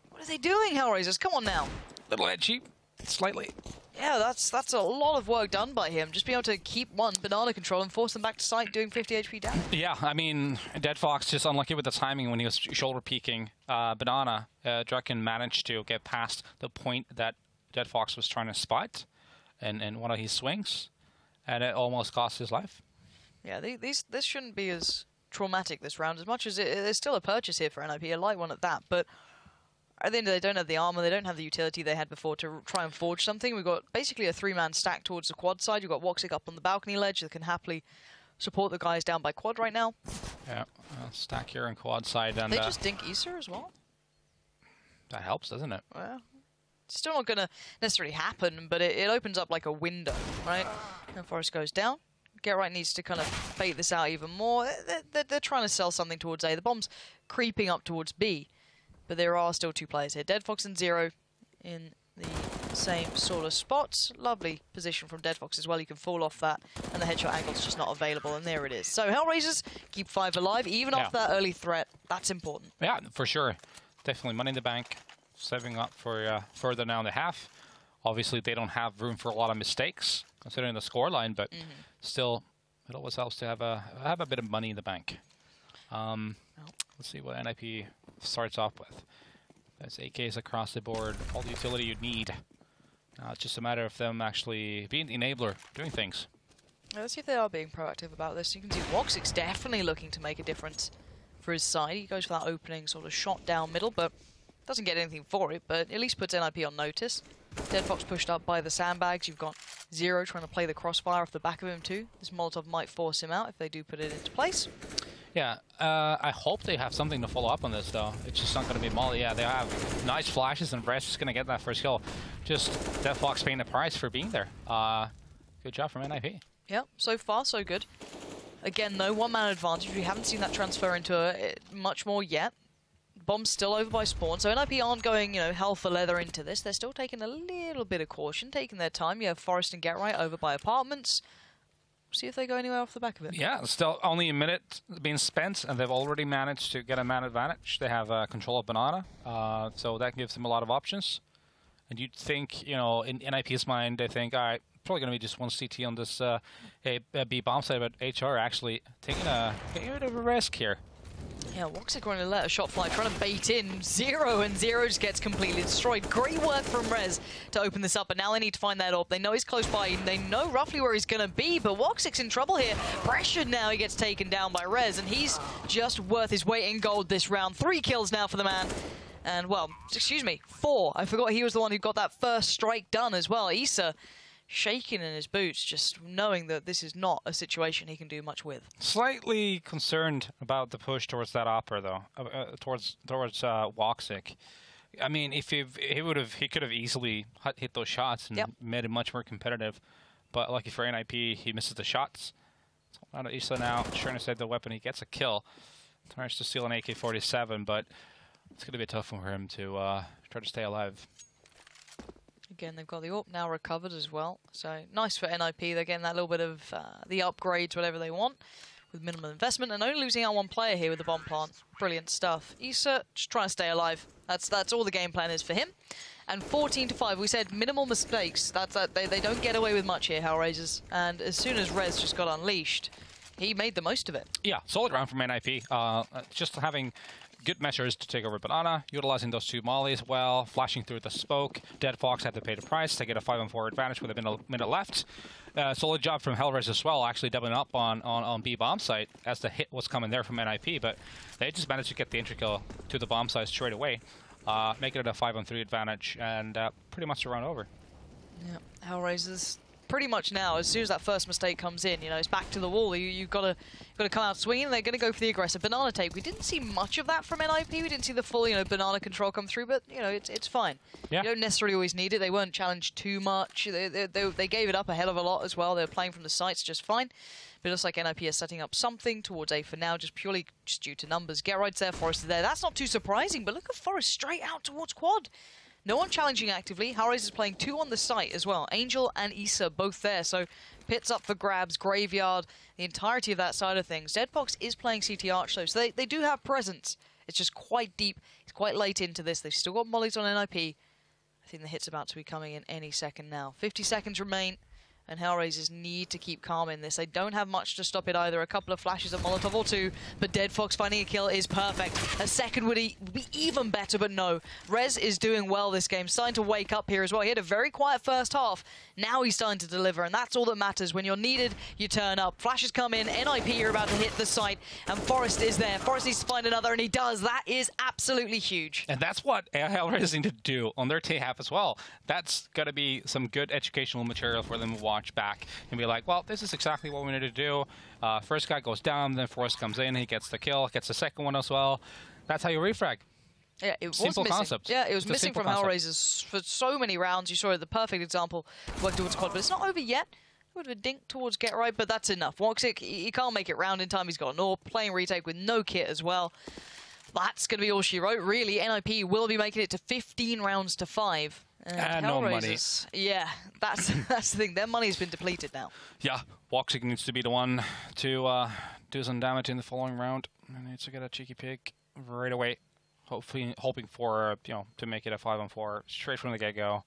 What are they doing, HellRaisers? Come on now. Little edgy, slightly. Yeah, that's a lot of work done by him. Just being able to keep one banana control and force them back to site doing 50 HP damage. Yeah, I mean, Dead Fox just unlucky with the timing when he was shoulder peeking banana. Draken managed to get past the point that Dead Fox was trying to spot in one of his swings, and it almost cost his life. Yeah, this shouldn't be as traumatic this round, as much as there's still a purchase here for NiP, a light one at that, but at the end of the day, they don't have the armor, they don't have the utility they had before to try and forge something. We've got basically a 3-man stack towards the quad side. You've got Woxic up on the balcony ledge that can happily support the guys down by quad right now. Yeah, stack here on quad side. And they just dink Issa as well. That helps, doesn't it? Well, it's still not going to necessarily happen, but it opens up like a window, right? And Forest goes down. Get Right needs to kind of bait this out even more. They're trying to sell something towards A. The bomb's creeping up towards B, but there are still 2 players here. Deadfox and Zero in the same sort of spots. Lovely position from Deadfox as well. You can fall off that, and the headshot angle's just not available, and there it is. So HellRaisers keep 5 alive, even off that early threat. That's important. Yeah, for sure. Definitely money in the bank, saving up for further down the half. Obviously, they don't have room for a lot of mistakes, considering the scoreline, but still, it always helps to have a bit of money in the bank. Let's see what NiP starts off with. There's AKs across the board, all the utility you need. It's just a matter of them actually being the enabler, doing things. Let's see if they are being proactive about this. You can see Woxic's definitely looking to make a difference for his side. He goes for that opening sort of shot down middle, but doesn't get anything for it, but at least puts NiP on notice. Deadfox pushed up by the sandbags. You've got Zero trying to play the crossfire off the back of him too. This Molotov might force him out if they do put it into place. Yeah, I hope they have something to follow up on this, though. It's just not going to be Molly. Yeah, they have nice flashes, and Brest is going to get that first kill. Just Deadfox paying the price for being there. Good job from NiP. Yeah, so far, so good. Again, no one-man advantage. We haven't seen that transfer into much more yet. Bomb's still over by spawn, so NiP aren't going, hell for leather into this. They're still taking a little bit of caution, taking their time. You have Forest and Get Right over by apartments. See if they go anywhere off the back of it. Yeah, still only a minute being spent, and they've already managed to get a man advantage. They have control of Banana, so that gives them a lot of options. And you'd think, in NiP's mind, they think, all right, probably going to be just one CT on this B bomb side, but HR actually taking a bit of a risk here. Yeah, Woxic going to let a shot fly, trying to bait in Zero, and Zero just gets completely destroyed. Great work from Rez to open this up, but now they need to find that AWP. They know he's close by, they know roughly where he's going to be, but Woxic's in trouble here. Pressured now, he gets taken down by Rez, and he's just worth his weight in gold this round. 3 kills now for the man. And, well, excuse me, 4. I forgot he was the one who got that first strike done as well. Issa shaking in his boots, just knowing that this is not a situation he can do much with. Slightly concerned about the push towards that opera, though, towards Woxic. I mean, if he could have easily hit those shots and made it much more competitive. But lucky for NiP, he misses the shots. So Issa now trying to save the weapon. He gets a kill. Tries to steal an AK-47, but it's going to be tough for him to try to stay alive. Again, they've got the AWP now recovered as well. So nice for NiP. They're getting that little bit of the upgrades, whatever they want, with minimal investment, and only losing out 1 player here with the bomb plant. Brilliant stuff. Issa just trying to stay alive. That's all the game plan is for him. And 14-5, we said minimal mistakes. They don't get away with much here, HellRaisers. And as soon as Rez just got unleashed, he made the most of it. Yeah, solid round from NiP. Just having good measures to take over Banana, utilizing those 2 mollies well, flashing through the smoke. Deadfox had to pay the price to get a 5-on-4 advantage with a minute left. Solid job from HellRaisers as well, actually doubling up on B bomb site as the hit was coming there from NiP, but they just managed to get the entry kill to the bomb site straight away, making it a 5-on-3 advantage, and pretty much a round over. Yeah, HellRaisers pretty much now, as soon as that first mistake comes in, it's back to the wall. You've got to come out swinging. They're going to go for the aggressive banana tape. We didn't see much of that from NiP. We didn't see the full, banana control come through, but it's fine. Yeah. You don't necessarily always need it. They weren't challenged too much. They gave it up a hell of a lot as well. They were playing from the sites just fine. But it looks like NiP is setting up something towards A for now, just purely due to numbers. Get Right's there, Forest is there. That's not too surprising, but look at Forest straight out towards quad. No one challenging actively. HellRaisers is playing 2 on the site as well. Angel and Issa both there, so pits up for grabs, graveyard, the entirety of that side of things. Deadfox is playing CT Arch though, so they do have presence. It's just quite deep. It's quite late into this. They've still got mollies on NiP. I think the hit's about to be coming in any second now. 50 seconds remain, And HellRaisers need to keep calm in this. They don't have much to stop it either. A couple of flashes of Molotov or two, but Dead Fox finding a kill is perfect. A second would be even better, but no. Rez is doing well this game, starting to wake up here as well. He had a very quiet first half. Now he's starting to deliver, and that's all that matters. When you're needed, you turn up. Flashes come in, NiP are about to hit the site, and Forrest is there. Forrest needs to find another, and he does. That is absolutely huge. And that's what HellRaisers need to do on their T-half as well. That's got to be some good educational material for them to watch back and be like, well, this is exactly what we need to do. First guy goes down, then Forrest comes in, he gets the kill, gets the second one as well. That's how you refrag. Yeah, it was simple missing. Concept. Yeah, it was It's a missing simple from concept. HellRaisers for so many rounds. You saw the perfect example worked towards quad, but it's not over yet. A bit of a dink towards get right, but that's enough. Woxic, he can't make it round in time. He's got an AWP, playing retake with no kit as well. That's going to be all she wrote, really. NiP will be making it to 15 rounds to 5. And no money. Yeah, that's the thing. Their money's been depleted now. Yeah, Woxic needs to be the one to do some damage in the following round. He needs to get a cheeky pick right away. Hoping for to make it a 5-on-4 straight from the get-go,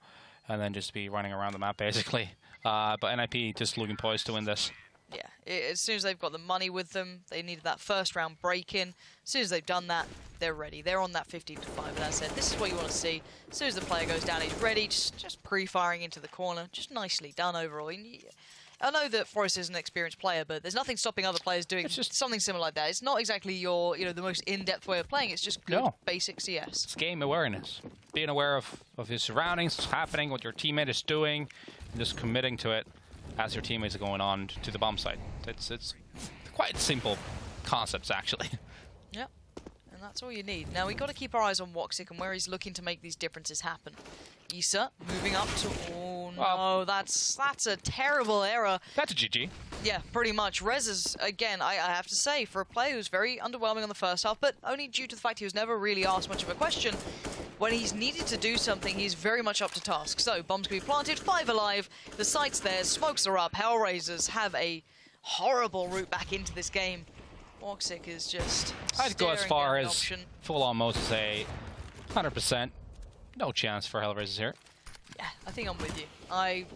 and then just be running around the map basically. But NiP just looking poised to win this. Yeah, as soon as they've got the money with them, they needed that first round break-in. As soon as they've done that, they're ready. They're on that 15 to 5, and as I said, this is what you want to see. As soon as the player goes down, he's ready, just pre-firing into the corner. Just nicely done overall. I know that Forrest is an experienced player, but there's nothing stopping other players doing just something similar like that. It's not exactly your, the most in-depth way of playing. It's just good basic CS. It's game awareness. Being aware of his surroundings, what's happening, what your teammate is doing, and just committing to it as your teammates are going on to the bomb site. It's quite simple concepts, actually. Yep, and that's all you need. Now, we've got to keep our eyes on Woxic and where he's looking to make these differences happen. Issa moving up to... Oh, no, that's a terrible error. That's a GG. Yeah, pretty much. Rez is, again, I have to say, for a player who's very underwhelming on the first half, but only due to the fact he was never really asked much of a question, when he's needed to do something, he's very much up to task. So, bombs can be planted, 5 alive, the site's there, smokes are up, HellRaisers have a horrible route back into this game. Woxic is just I'd go as far as full-on mode to say 100%. No chance for HellRaisers here. Yeah, I think I'm with you. I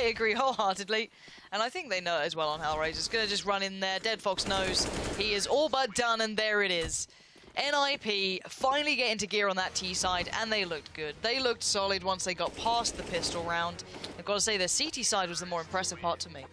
agree wholeheartedly. And I think they know it as well on HellRaisers. Gonna just run in there. Dead Fox knows he is all but done, and there it is. NiP finally get into gear on that T side, and they looked good. They looked solid once they got past the pistol round. I've got to say, their CT side was the more impressive part to me.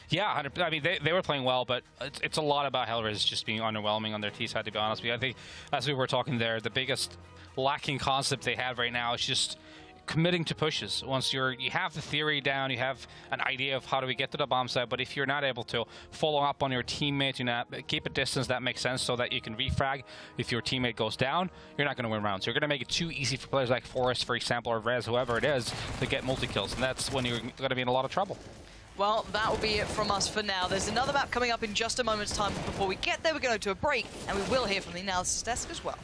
Yeah, I mean, they were playing well, but it's a lot about HellRaisers just being underwhelming on their T side, to be honest with you. I think, as we were talking there, the biggest lacking concept they have right now is just committing to pushes. Once you have the theory down, you have an idea of how do we get to the bomb site, but if you're not able to follow up on your teammate, keep a distance that makes sense so that you can refrag. If your teammate goes down, you're not going to win rounds. You're going to make it too easy for players like Forrest, for example, or Rez, whoever it is, to get multi-kills, and that's when you're going to be in a lot of trouble. Well, that will be it from us for now. There's another map coming up in just a moment's time. Before we get there, we're going to go to a break, and we will hear from the analysis desk as well.